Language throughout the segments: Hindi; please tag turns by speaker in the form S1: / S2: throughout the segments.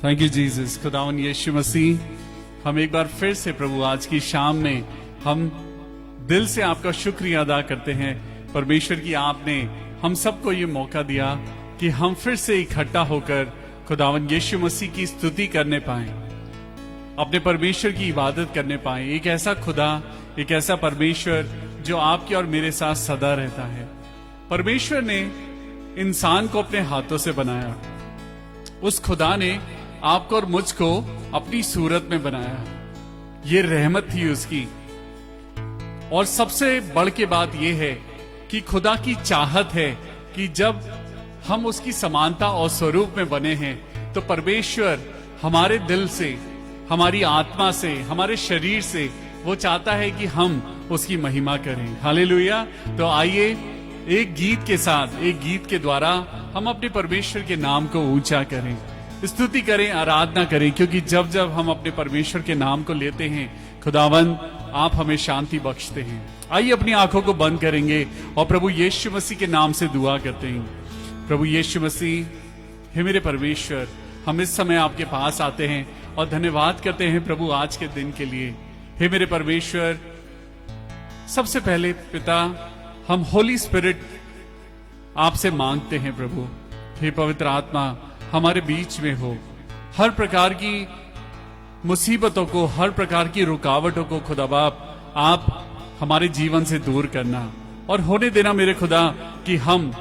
S1: Thank you Jesus. खुदावन यीशु मसीह, हम एक बार फिर से प्रभु आज की शाम में हम दिल से आपका शुक्रिया अदा करते हैं परमेश्वर की, आपने हम सबको ये मौका दिया कि हम फिर से इकट्ठा होकर खुदावन यीशु मसीह की स्तुति करने पाए, अपने परमेश्वर की इबादत करने पाए। एक ऐसा खुदा, एक ऐसा परमेश्वर जो आपके और मेरे साथ सदा रहता है। परमेश्वर ने इंसान को अपने हाथों से बनाया। उस खुदा ने आपको और मुझको अपनी सूरत में बनाया। ये रहमत थी उसकी। और सबसे बढ़ के बात यह है कि खुदा की चाहत है कि जब हम उसकी समानता और स्वरूप में बने हैं तो परमेश्वर हमारे दिल से, हमारी आत्मा से, हमारे शरीर से वो चाहता है कि हम उसकी महिमा करें। हालेलुया। तो आइए एक गीत के साथ, एक गीत के द्वारा हम अपने परमेश्वर के नाम को ऊंचा करें, स्तुति करें, आराधना करें, क्योंकि जब जब हम अपने परमेश्वर के नाम को लेते हैं खुदावंद आप हमें शांति बख्शते हैं। आइए अपनी आंखों को बंद करेंगे और प्रभु यीशु मसीह के नाम से दुआ करते हैं। प्रभु यीशु मसीह, हे मेरे परमेश्वर, हम इस समय आपके पास आते हैं और धन्यवाद करते हैं प्रभु आज के दिन के लिए। हे मेरे परमेश्वर, सबसे पहले पिता, हम होली स्पिरिट आपसे मांगते हैं प्रभु, हे पवित्र आत्मा हमारे बीच में हो। हर प्रकार की मुसीबतों को, हर प्रकार की रुकावटों को खुदा बाप आप हमारे जीवन से दूर करना और होने देना मेरे खुदा कि हम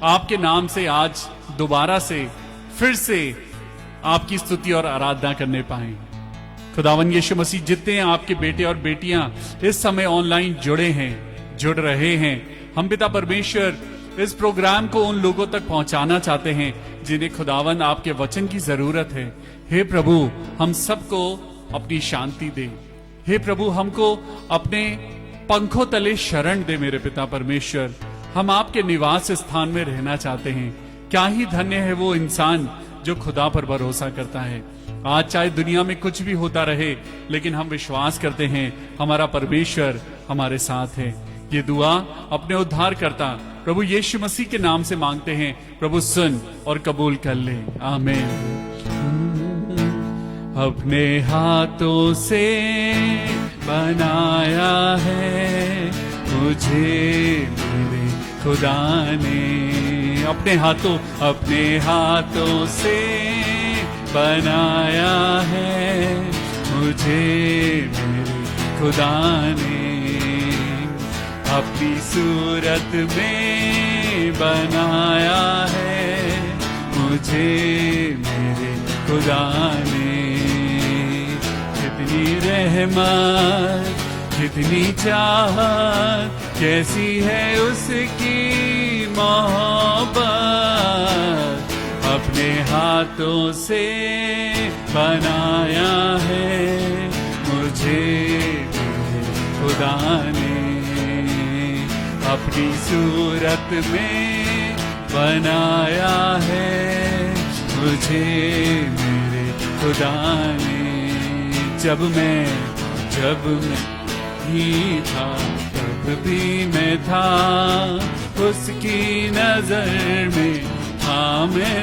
S1: आपके नाम से आज दोबारा से फिर से आपकी स्तुति और आराधना करने पाए। खुदावन यीशु मसीह, जितने आपके बेटे और बेटियां इस समय ऑनलाइन जुड़ रहे हैं, हम पिता परमेश्वर इस प्रोग्राम को उन लोगों तक पहुंचाना चाहते हैं जिन्हें खुदावन आपके वचन की जरूरत है। हे प्रभु, हम सबको अपनी शांति दे। हे प्रभु, हमको अपने पंखों तले शरण दे मेरे पिता परमेश्वर। हम आपके निवास स्थान में रहना चाहते हैं। क्या ही धन्य है वो इंसान जो खुदा पर भरोसा करता है। आज चाहे दुनिया में कुछ भी होता रहे, लेकिन हम विश्वास करते हैं हमारा परमेश्वर हमारे साथ है। ये दुआ अपने उद्धार करता प्रभु यीशु मसीह के नाम से मांगते हैं। प्रभु सुन और कबूल कर ले, आमीन। अपने हाथों से बनाया है मुझे मेरे खुदा ने। अपने हाथों से बनाया है मुझे मेरे खुदा ने। अपनी सूरत में बनाया है मुझे मेरे खुदा ने। कितनी रहमत, कितनी चाहत, कैसी है उसकी मोहब्बत। अपने हाथों से बनाया है मुझे मेरे खुदा ने। अपनी सूरत में बनाया है मुझे मेरे खुदा ने। जब मैं ही था तब भी मैं था उसकी नजर में। हाँ मैं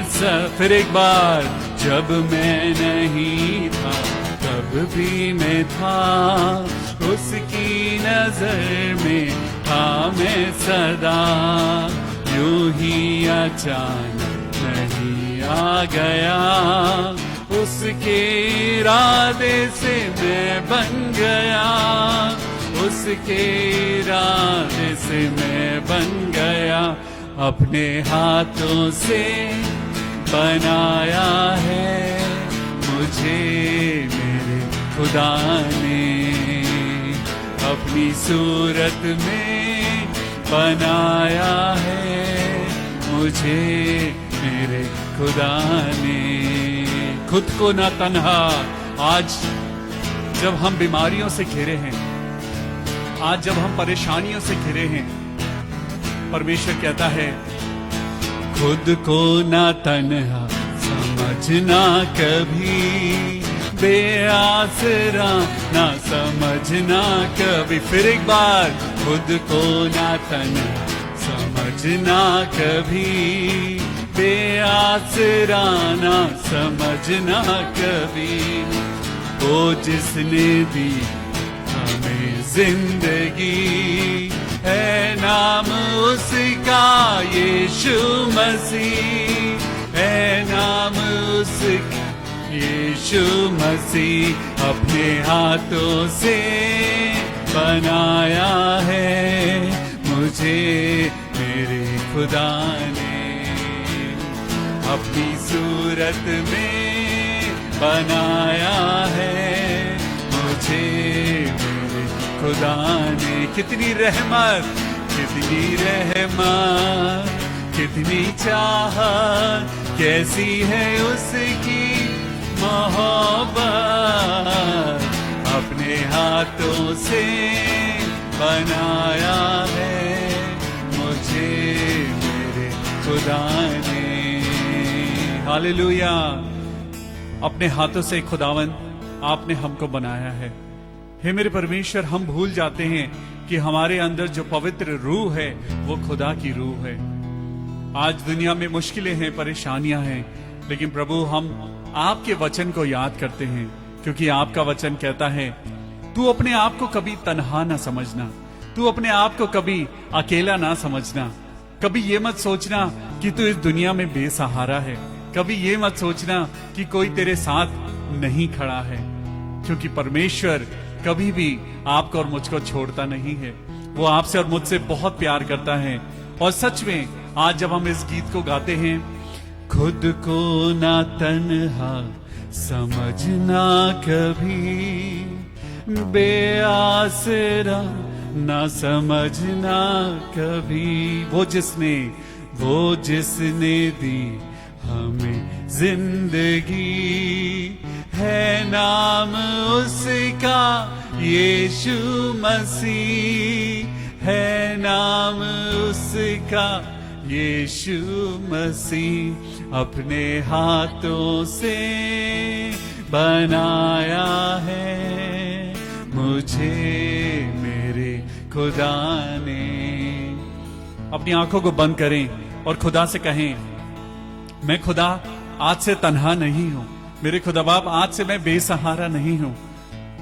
S1: फिर एक बार, जब मैं नहीं था तब भी मैं था उसकी नजर में। हाँ मैं सदा यूं ही अचानक नहीं आ गया, उसके इरादे से मैं बन गया। उसके इरादे से मैं बन गया। अपने हाथों से बनाया है मुझे मेरे खुदा ने। अपनी सूरत में बनाया है मुझे मेरे खुदा ने। खुद को ना तन्हा, आज जब हम बीमारियों से घिरे हैं, आज जब हम परेशानियों से घिरे हैं, परमेश्वर कहता है खुद को ना तन्हा समझना कभी, बेआसरा ना समझना कभी। फिर एक बार, खुद को ना तन्हा समझना कभी, बेआसरा ना समझना कभी, वो जिसने दी हमें जिंदगी, है नाम उसका यीशु मसीह, है नाम उसका यीशु मसीह। अपने हाथों से बनाया है मुझे मेरे खुदा ने, अपनी सूरत में बनाया है मुझे मेरे खुदा ने। कितनी रहमत, कितनी रहमत, कितनी चाहत, कैसी है उसकी मोहब्बत। अपने हाथों से बनाया है मुझे मेरे खुदा ने। हालेलुया। अपने हाथों से खुदावन आपने हमको बनाया है। हे मेरे परमेश्वर, हम भूल जाते हैं कि हमारे अंदर जो पवित्र रूह है वो खुदा की रूह है। आज दुनिया में मुश्किलें हैं, परेशानियां हैं, लेकिन प्रभु हम आपके वचन को याद करते हैं, क्योंकि आपका वचन कहता है तू अपने आप को कभी तन्हा ना समझना, तू अपने आप को कभी अकेला ना समझना। कभी ये मत सोचना कि तू इस दुनिया में बेसहारा है, कभी ये मत सोचना कि कोई तेरे साथ नहीं खड़ा है, क्योंकि परमेश्वर कभी भी आपको और मुझको छोड़ता नहीं है। वो आपसे और मुझसे बहुत प्यार करता है। और सच में आज जब हम इस गीत को गाते हैं, खुद को ना तन्हा समझना कभी, बेआसरा ना समझना कभी, वो जिसने दी हमें जिंदगी, है नाम उसका यीशु मसीह, है नाम उसका यीशु मसीह। अपने हाथों से बनाया है मुझे मेरे खुदा ने। अपनी आंखों को बंद करें और खुदा से कहें, मैं खुदा आज से तन्हा नहीं हूं, मेरे खुदा बाप आज से मैं बेसहारा नहीं हूं।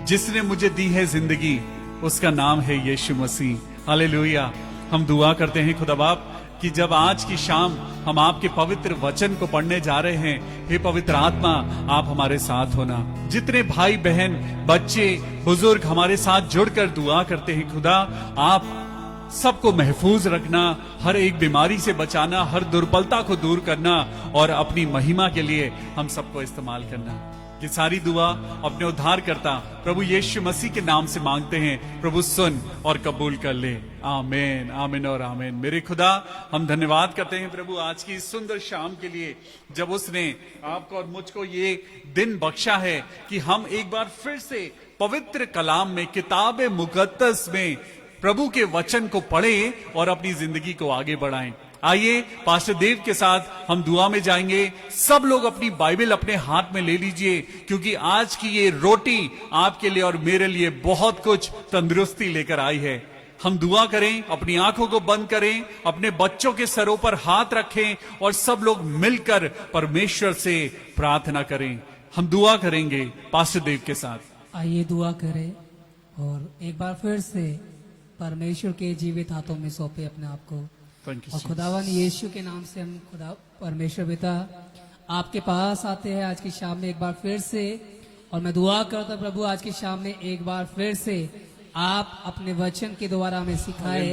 S1: जिसने मुझे दी है जिंदगी उसका नाम है यीशु मसीह। हालेलुया। हम दुआ करते हैं खुदा बाप कि जब आज की शाम हम आपके पवित्र वचन को पढ़ने जा रहे हैं, हे पवित्र आत्मा आप हमारे साथ होना। जितने भाई बहन बच्चे बुजुर्ग हमारे साथ जुड़कर दुआ करते हैं, खुदा आप सबको महफूज रखना, हर एक बीमारी से बचाना, हर दुर्बलता को दूर करना और अपनी महिमा के लिए हम सबको इस्तेमाल करना। ये सारी दुआ अपने उद्धारकर्ता प्रभु यीशु मसीह के नाम से मांगते हैं। प्रभु सुन और कबूल कर ले। आमीन, आमीन और आमीन। मेरे खुदा, हम धन्यवाद करते हैं प्रभु आज की इस सुंदर शाम के लिए, जब उसने आपको और मुझको ये दिन बख्शा है कि हम एक बार फिर से पवित्र कलाम में, किताब मुकद्दस में प्रभु के वचन को पढ़ें और अपनी जिंदगी को आगे बढ़ाएं। आइए पास्टर देव के साथ हम दुआ में जाएंगे। सब लोग अपनी बाइबल अपने हाथ में ले लीजिए, क्योंकि आज की ये रोटी आपके लिए और मेरे लिए बहुत कुछ तंदुरुस्ती लेकर आई है। हम दुआ करें, अपनी आंखों को बंद करें, अपने बच्चों के सरों पर हाथ रखें और सब लोग मिलकर परमेश्वर से प्रार्थना करें। हम दुआ करेंगे पास्टर देव के साथ।
S2: आइए दुआ करें और एक बार फिर से परमेश्वर के जीवित हाथों में सौंपे अपने आप को। और खुदावन यीशु के नाम से हम खुदा परमेश्वर पिता आपके पास आते हैं आज की शाम में एक बार फिर से, और मैं दुआ करता प्रभु आज की शाम में एक बार फिर से आप अपने वचन के द्वारा हमें सिखाए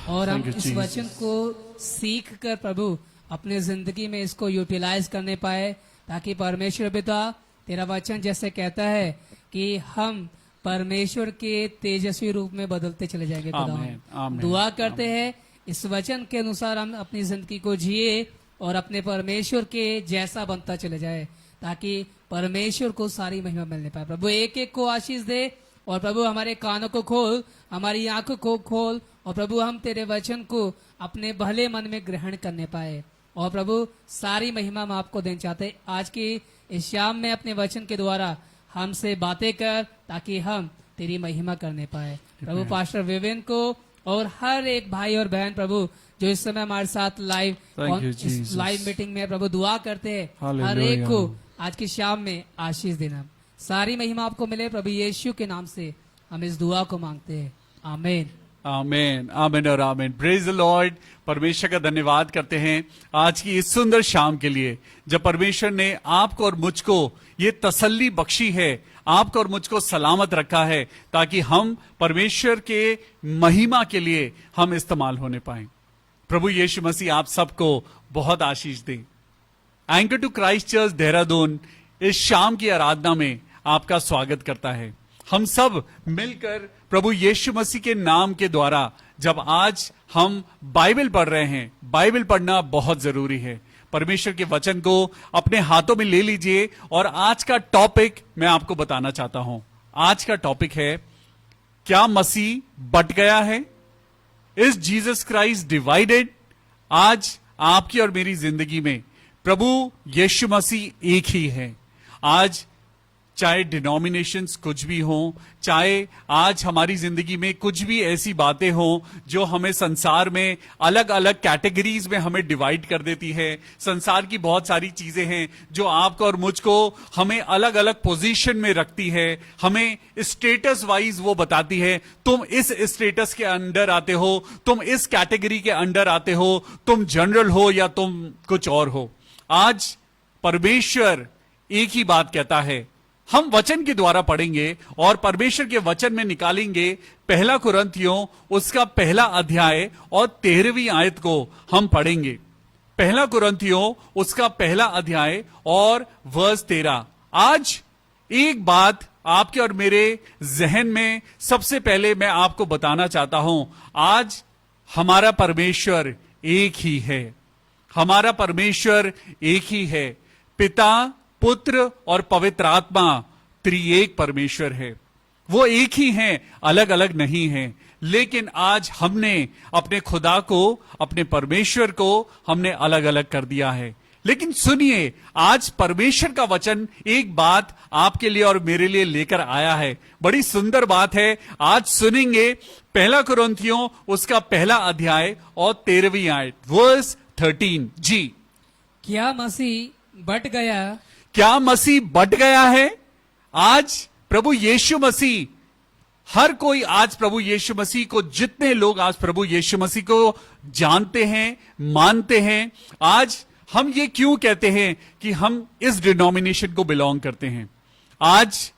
S2: और हम इस वचन को सीख कर प्रभु अपने जिंदगी में इसको यूटिलाइज करने पाए, ताकि परमेश्वर पिता तेरा वचन जैसे कहता है कि हम परमेश्वर के तेजस्वी रूप में बदलते चले जाएंगे। खुदा दुआ करते हैं इस वचन के अनुसार हम अपनी जिंदगी को जिए और अपने परमेश्वर के जैसा बनता चले जाए, ताकि परमेश्वर को सारी महिमा मिलने पाए। प्रभु एक एक को आशीष दे और प्रभु हमारे कानों को खोल, हमारी आंखों को खोल और प्रभु हम तेरे वचन को अपने भले मन में ग्रहण करने पाए। और प्रभु सारी महिमा हम आपको देना चाहते। आज की इस शाम में अपने वचन के द्वारा हमसे बातें कर, ताकि हम तेरी महिमा करने पाए। प्रभु पास्टर विवेन को और हर एक भाई और बहन प्रभु जो इस समय हमारे साथ live
S1: Thank you, Jesus.
S2: Live meeting में प्रभु दुआ करते हैं, हर
S1: Hallelujah.
S2: एक को आज की शाम में आशीष देना। सारी महिमा आपको मिले प्रभु यीशु के नाम से हम इस दुआ को मांगते हैं, आमीन।
S1: आमेन, आमेन और आमेन। Praise the Lord. परमेश्वर का धन्यवाद करते हैं आज की इस सुंदर शाम के लिए, जब परमेश्वर ने आपको और मुझको ये तसल्ली बख्शी है, आपको और मुझको सलामत रखा है, ताकि हम परमेश्वर के महिमा के लिए हम इस्तेमाल होने पाए। प्रभु यीशु मसीह आप सबको बहुत आशीष दे। Anchor to Christ Church Dehradun इस शाम की आराधना में आपका स्वागत करता है। हम सब मिलकर प्रभु यीशु मसीह के नाम के द्वारा जब आज हम बाइबल पढ़ रहे हैं, बाइबल पढ़ना बहुत जरूरी है। परमेश्वर के वचन को अपने हाथों में ले लीजिए और आज का टॉपिक मैं आपको बताना चाहता हूं। आज का टॉपिक है, क्या मसीह बट गया है? Is Jesus Christ divided? आज आपकी और मेरी जिंदगी में प्रभु यीशु मसीह एक ही है। आज चाहे डिनोमिनेशंस कुछ भी हो, चाहे आज हमारी जिंदगी में कुछ भी ऐसी बातें हो जो हमें संसार में अलग अलग कैटेगरीज में हमें डिवाइड कर देती है। संसार की बहुत सारी चीजें हैं जो आपको और मुझको हमें अलग अलग पोजीशन में रखती है, हमें स्टेटस वाइज वो बताती है, तुम इस स्टेटस के अंडर आते हो, तुम इस कैटेगरी के अंडर आते हो, तुम जनरल हो या तुम कुछ और हो। आज परमेश्वर एक ही बात कहता है। हम वचन के द्वारा पढ़ेंगे और परमेश्वर के वचन में निकालेंगे पहला कुरिन्थियों उसका पहला अध्याय और 13वीं आयत को हम पढ़ेंगे। पहला कुरिन्थियों उसका पहला अध्याय और वर्स 13। आज एक बात आपके और मेरे जहन में सबसे पहले मैं आपको बताना चाहता हूं। आज हमारा परमेश्वर एक ही है। हमारा परमेश्वर एक ही है। पिता, पुत्र और पवित्र आत्मा त्रिएक परमेश्वर है। वो एक ही हैं, अलग अलग नहीं हैं। लेकिन आज हमने अपने खुदा को, अपने परमेश्वर को हमने अलग अलग कर दिया है। लेकिन सुनिए, आज परमेश्वर का वचन एक बात आपके लिए और मेरे लिए लेकर आया है। बड़ी सुंदर बात है। आज सुनेंगे पहला कुरिन्थियों उसका पहला अध्याय और 13वीं आयत, वर्स 13। जी,
S2: क्या मसीह बट गया?
S1: क्या मसीह बट गया है? आज प्रभु यीशु मसीह, हर कोई आज प्रभु यीशु मसीह को, जितने लोग आज प्रभु यीशु मसीह को जानते हैं, मानते हैं, आज हम ये क्यों कहते हैं कि हम इस डिनोमिनेशन को बिलोंग करते हैं? आज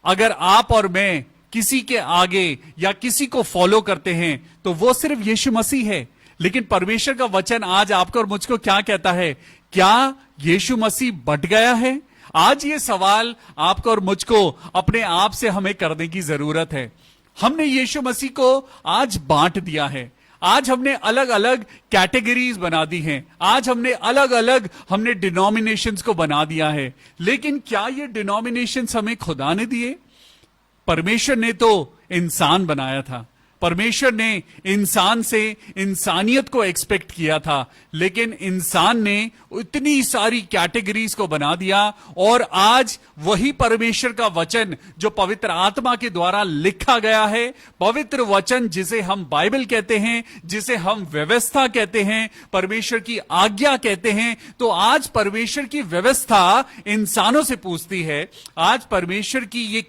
S1: अगर आप और मैं किसी के आगे या किसी को फॉलो करते हैं तो वो सिर्फ यीशु मसीह है। लेकिन परमेश्वर का वचन आज आपको और मुझको क्या कहता है? क्या यीशु मसीह बट गया है? आज ये सवाल आपको और मुझको अपने आप से हमें करने की जरूरत है। हमने यीशु मसीह को आज बांट दिया है। आज हमने अलग अलग कैटेगरीज बना दी हैं। आज हमने अलग अलग डिनोमिनेशंस को बना दिया है। लेकिन क्या ये डिनोमिनेशंस हमें खुदा ने दिए? परमेश्वर ने तो इंसान बनाया था। परमेश्वर ने इंसान से इंसानियत को एक्सपेक्ट किया था, लेकिन इंसान ने इतनी सारी कैटेगरीज को बना दिया। और आज वही परमेश्वर का वचन जो पवित्र आत्मा के द्वारा लिखा गया है, पवित्र वचन जिसे हम बाइबल कहते हैं, जिसे हम व्यवस्था कहते हैं, परमेश्वर की आज्ञा कहते हैं, तो आज परमेश्वर की व्यवस्था इंसानों से पूछती है। आज परमेश्वर की ये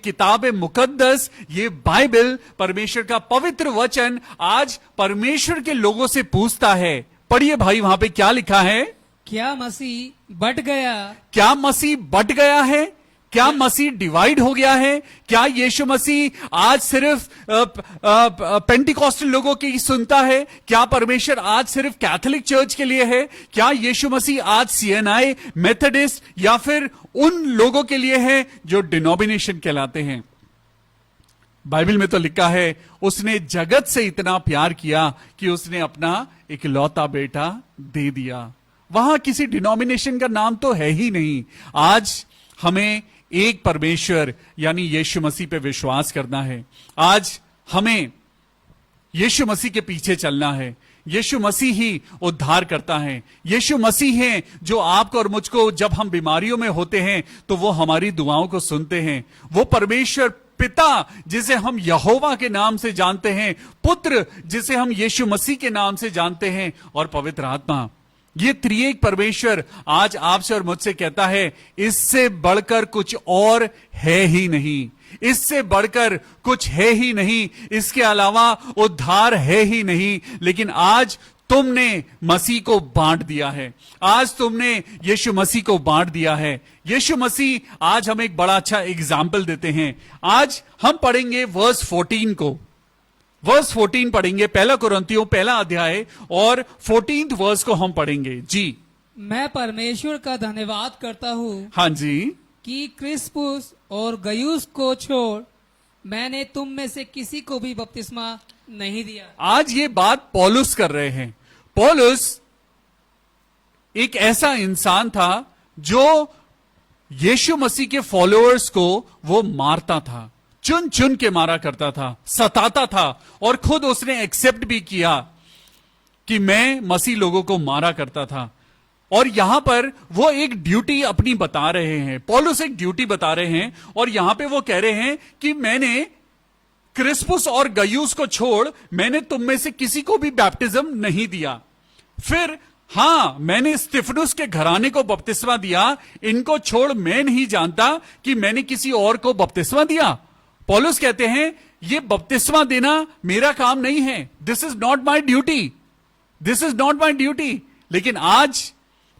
S1: किताब मुकद्दस, ये बाइबल, परमेश्वर का पवित्र वचन आज परमेश्वर के लोगों से पूछता है। पढ़िए भाई, वहां पे क्या लिखा है?
S2: क्या मसीह बट गया? क्या
S1: मसीह बट गया है? क्या मसीह डिवाइड हो गया है? क्या यीशु मसीह आज सिर्फ पेंटिकॉस्टल लोगों की सुनता है? क्या परमेश्वर आज सिर्फ कैथोलिक चर्च के लिए है? क्या यीशु मसीह आज CNI, मेथोडिस्ट या फिर उन लोगों के लिए है जो डिनोमिनेशन कहलाते हैं? बाइबल में तो लिखा है, उसने जगत से इतना प्यार किया कि उसने अपना इकलौता बेटा दे दिया। वहां किसी डिनोमिनेशन का नाम तो है ही नहीं। आज हमें एक परमेश्वर यानी यीशु मसीह पे विश्वास करना है। आज हमें यीशु मसीह के पीछे चलना है। यीशु मसीह ही उद्धार करता है। यीशु मसीह है जो आपको और मुझको, जब हम बीमारियों में होते हैं तो वो हमारी दुआओं को सुनते हैं। वो परमेश्वर पिता जिसे हम यहोवा के नाम से जानते हैं, पुत्र जिसे हम यीशु मसीह के नाम से जानते हैं, और पवित्र आत्मा। ये त्रिएक परमेश्वर आज आपसे और मुझसे कहता है, इससे बढ़कर कुछ और है ही नहीं, इससे बढ़कर कुछ है ही नहीं, इसके अलावा उद्धार है ही नहीं। लेकिन आज तुमने मसीह को बांट दिया है, आज तुमने यीशु मसीह को बांट दिया है। यीशु मसीह आज हमें एक बड़ा अच्छा एग्जाम्पल देते हैं। आज हम पढ़ेंगे वर्स 14 को, वर्स 14 पढ़ेंगे, पहला कुरिन्थियों पहला अध्याय और 14th वर्स को हम पढ़ेंगे। जी,
S2: मैं परमेश्वर का धन्यवाद करता हूँ,
S1: हाँ जी,
S2: कि क्रिस्पुस और गयुस को छोड़ मैंने तुम में से किसी को भी बपतिस्मा नहीं दिया।
S1: आज ये बात पौलुस कर रहे हैं। पौलुस एक ऐसा इंसान था जो यीशु मसीह के फॉलोअर्स को वो मारता था, चुन चुन के मारा करता था, सताता था, और खुद उसने एक्सेप्ट भी किया कि मैं मसीह लोगों को मारा करता था। और यहां पर वो एक ड्यूटी अपनी बता रहे हैं, पौलुस एक ड्यूटी बता रहे हैं, और यहां पे वो कह रहे हैं कि मैंने क्रिस्पुस और गयुस को छोड़ मैंने तुम में से किसी को भी बैप्टिज्म नहीं दिया। फिर हां, मैंने स्तिफनुस के घराने को बपतिस्मा दिया, इनको छोड़ मैं नहीं जानता कि मैंने किसी और को बपतिस्मा दिया। पौलुस कहते हैं ये बपतिस्मा देना मेरा काम नहीं है, this is not my duty, this is not my duty. लेकिन आज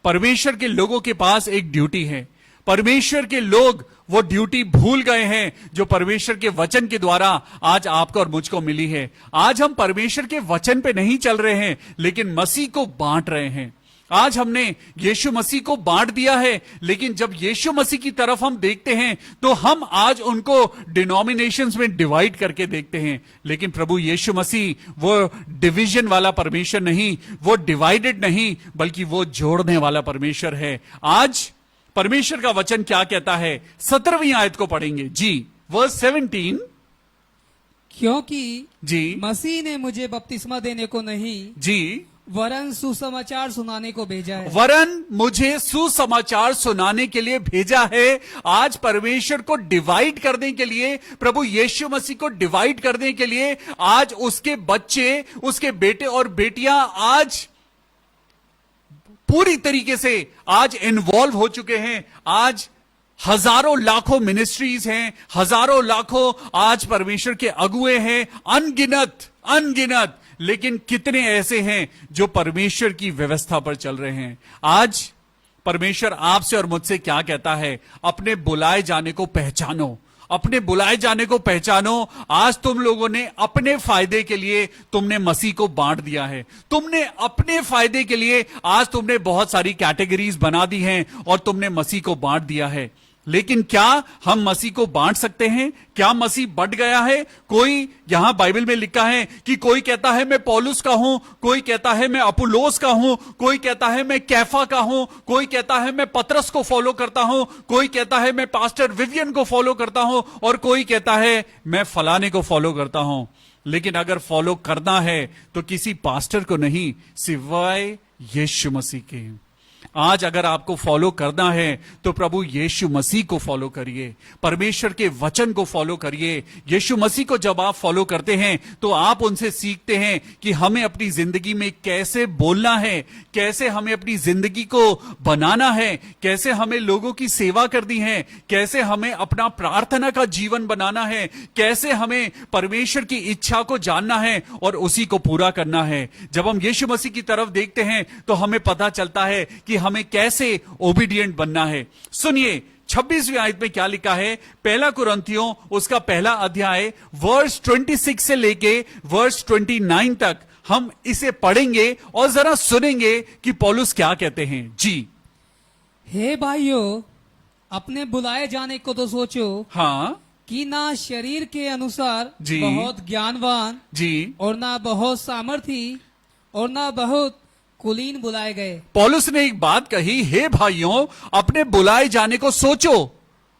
S1: परमेश्वर के लोगों के पास एक ड्यूटी है। परमेश्वर के लोग वो ड्यूटी भूल गए हैं जो परमेश्वर के वचन के द्वारा आज आपको और मुझको मिली है। आज हम परमेश्वर के वचन पे नहीं चल रहे हैं, लेकिन मसीह को बांट रहे हैं। आज हमने यीशु मसीह को बांट दिया है, लेकिन जब यीशु मसीह की तरफ हम देखते हैं तो हम आज उनको डिनोमिनेशंस में डिवाइड करके देखते हैं। लेकिन प्रभु यीशु मसीह वो डिवीजन वाला परमेश्वर नहीं, वो डिवाइडेड नहीं, बल्कि वो जोड़ने वाला परमेश्वर है। आज परमेश्वर का वचन क्या कहता है, 17वीं आयत को पढ़ेंगे। जी, वर्स 17।
S2: क्योंकि
S1: जी,
S2: मसीह ने मुझे बपतिस्मा देने को नहीं,
S1: जी,
S2: वरन सुसमाचार सुनाने को भेजा है।
S1: वरन मुझे सुसमाचार सुनाने के लिए भेजा है। आज परमेश्वर को डिवाइड करने के लिए, प्रभु यीशु मसीह को डिवाइड करने के लिए आज उसके बच्चे, उसके बेटे और बेटियां आज पूरी तरीके से आज इन्वॉल्व हो चुके हैं। आज हजारों लाखों मिनिस्ट्रीज हैं, हजारों लाखों आज परमेश्वर के अगुए हैं, अनगिनत अनगिनत। लेकिन कितने ऐसे हैं जो परमेश्वर की व्यवस्था पर चल रहे हैं। आज परमेश्वर आपसे और मुझसे क्या कहता है, अपने बुलाए जाने को पहचानो, अपने बुलाए जाने को पहचानो। आज तुम लोगों ने अपने फायदे के लिए तुमने मसीह को बांट दिया है, तुमने अपने फायदे के लिए आज तुमने बहुत सारी कैटेगरीज बना दी हैं और तुमने मसीह को बांट दिया है। लेकिन क्या हम मसीह को बांट सकते हैं? क्या मसीह बट गया है? कोई यहां बाइबल में लिखा है कि कोई कहता है मैं पौलुस का हूं, कोई कहता है मैं अपुल्लोस का हूं, कोई कहता है मैं कैफा का हूं, कोई कहता है मैं पतरस को फॉलो करता हूं, कोई कहता है मैं पास्टर विवियन को फॉलो करता हूं, और कोई कहता है मैं फलाने को फॉलो करता हूं। लेकिन अगर फॉलो करना है तो किसी पास्टर को नहीं, सिवाय यीशु मसीह के। आज अगर आपको फॉलो करना है तो प्रभु यीशु मसीह को फॉलो करिए, परमेश्वर के वचन को फॉलो करिए। यीशु मसीह को जब आप फॉलो करते हैं तो आप उनसे सीखते हैं कि हमें अपनी जिंदगी में कैसे बोलना है, कैसे हमें अपनी जिंदगी को बनाना है, कैसे हमें लोगों की सेवा करनी है, कैसे हमें अपना प्रार्थना का जीवन बनाना है, कैसे हमें परमेश्वर की इच्छा को जानना है और उसी को पूरा करना है। जब हम यीशु मसीह की तरफ देखते हैं तो हमें पता चलता है कि हमें कैसे ओबीडिएंट बनना है। सुनिए 26वीं आयत में क्या लिखा है, पहला कुरिन्थियों उसका पहला अध्याय वर्स 26 से लेके वर्स 29 तक हम इसे पढ़ेंगे और जरा सुनेंगे कि पौलुस क्या कहते हैं। जी,
S2: हे भाइयों, अपने बुलाए जाने को तो सोचो,
S1: हाँ,
S2: कि ना शरीर के अनुसार
S1: जी,
S2: बहुत ज्ञानवान
S1: जी,
S2: और ना बहुत सामर्थी और ना बहुत कुलीन बुलाए गए।
S1: पौलुस ने एक बात कही, हे भाइयों, अपने बुलाए जाने को सोचो।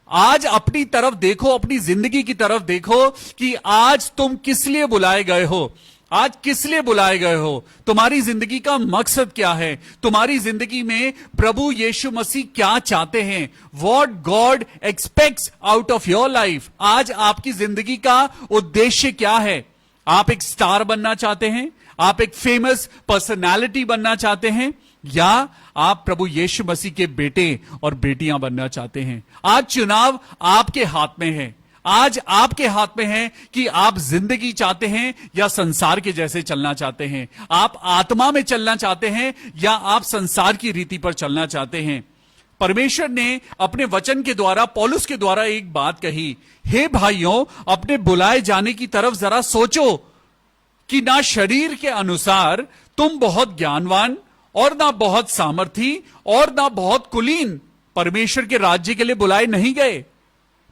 S1: आज अपनी तरफ देखो, अपनी जिंदगी की तरफ देखो कि आज तुम किस लिए बुलाए गए हो। आज किस लिए बुलाए गए हो, तुम्हारी जिंदगी का मकसद क्या है, तुम्हारी जिंदगी में प्रभु यीशु मसीह क्या चाहते हैं, what God aspects out of your life. आज आपकी जिंदगी का उद्देश्य क्या है। आप एक स्टार बनना चाहते हैं, आप एक फेमस पर्सनालिटी बनना चाहते हैं, या आप प्रभु यीशु मसीह के बेटे और बेटियां बनना चाहते हैं। आज चुनाव आपके हाथ में है। आज आपके हाथ में है कि आप जिंदगी चाहते हैं या संसार के जैसे चलना चाहते हैं। आप आत्मा में चलना चाहते हैं या आप संसार की रीति पर चलना चाहते हैं। परमेश्वर ने अपने वचन के द्वारा, पौलुस के द्वारा एक बात कही, हे भाइयों, अपने बुलाए जाने की तरफ जरा सोचो कि ना शरीर के अनुसार तुम बहुत ज्ञानवान और ना बहुत सामर्थी और ना बहुत कुलीन परमेश्वर के राज्य के लिए बुलाए नहीं गए।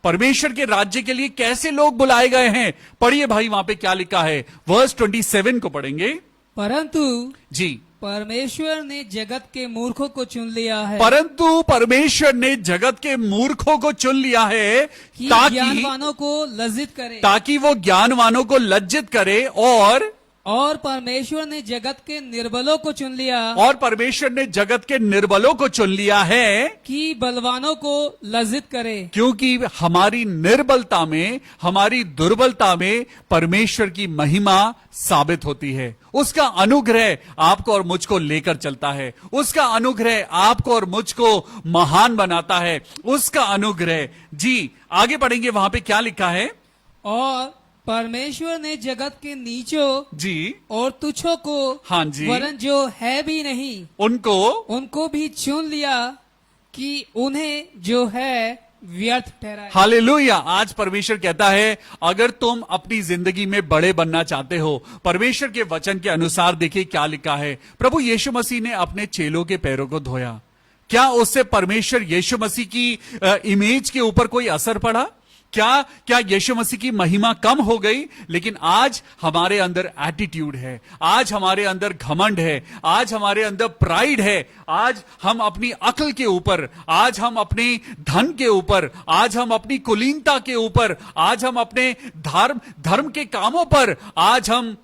S1: परमेश्वर के राज्य के लिए कैसे लोग बुलाए गए हैं, पढ़िए भाई, वहां पे क्या लिखा है, वर्स 27 को पढ़ेंगे।
S2: परंतु
S1: जी,
S2: परमेश्वर ने जगत के मूर्खों को चुन लिया है,
S1: परंतु परमेश्वर ने जगत के मूर्खों को चुन लिया है
S2: कि
S1: ताकि
S2: ज्ञानवानों को लज्जित करे,
S1: ताकि वो ज्ञानवानों को लज्जित करे,
S2: और परमेश्वर ने जगत के निर्बलों को चुन लिया,
S1: और परमेश्वर ने जगत के निर्बलों को चुन लिया है
S2: कि बलवानों को लज्जित करे।
S1: क्योंकि हमारी निर्बलता में, हमारी दुर्बलता में परमेश्वर की महिमा साबित होती है। उसका अनुग्रह आपको और मुझको लेकर चलता है, उसका अनुग्रह आपको और मुझको महान बनाता है, उसका अनुग्रह। जी, आगे पढ़ेंगे, वहां पे क्या लिखा है,
S2: और परमेश्वर ने जगत के नीचों
S1: जी
S2: और तुच्छों को,
S1: हाँ जी,
S2: वरन जो है भी नहीं, उनको भी चुन लिया कि उन्हें जो है व्यर्थ ठहराए।
S1: हालेलुया। आज परमेश्वर कहता है, अगर तुम अपनी जिंदगी में बड़े बनना चाहते हो, परमेश्वर के वचन के अनुसार देखिए क्या लिखा है। प्रभु यीशु मसीह ने अपने चेलों के पैरों को धोया। क्या उससे परमेश्वर यीशु मसीह की इमेज के ऊपर कोई असर पड़ा? क्या यीशु मसीह की महिमा कम हो गई? लेकिन आज हमारे अंदर एटीट्यूड है, आज हमारे अंदर घमंड है, आज हमारे अंदर प्राइड है, आज हम अपनी अक्ल के ऊपर, आज हम अपने धन के ऊपर, आज हम अपनी कुलीनता के ऊपर, आज हम अपने धर्म के कामों पर आज हम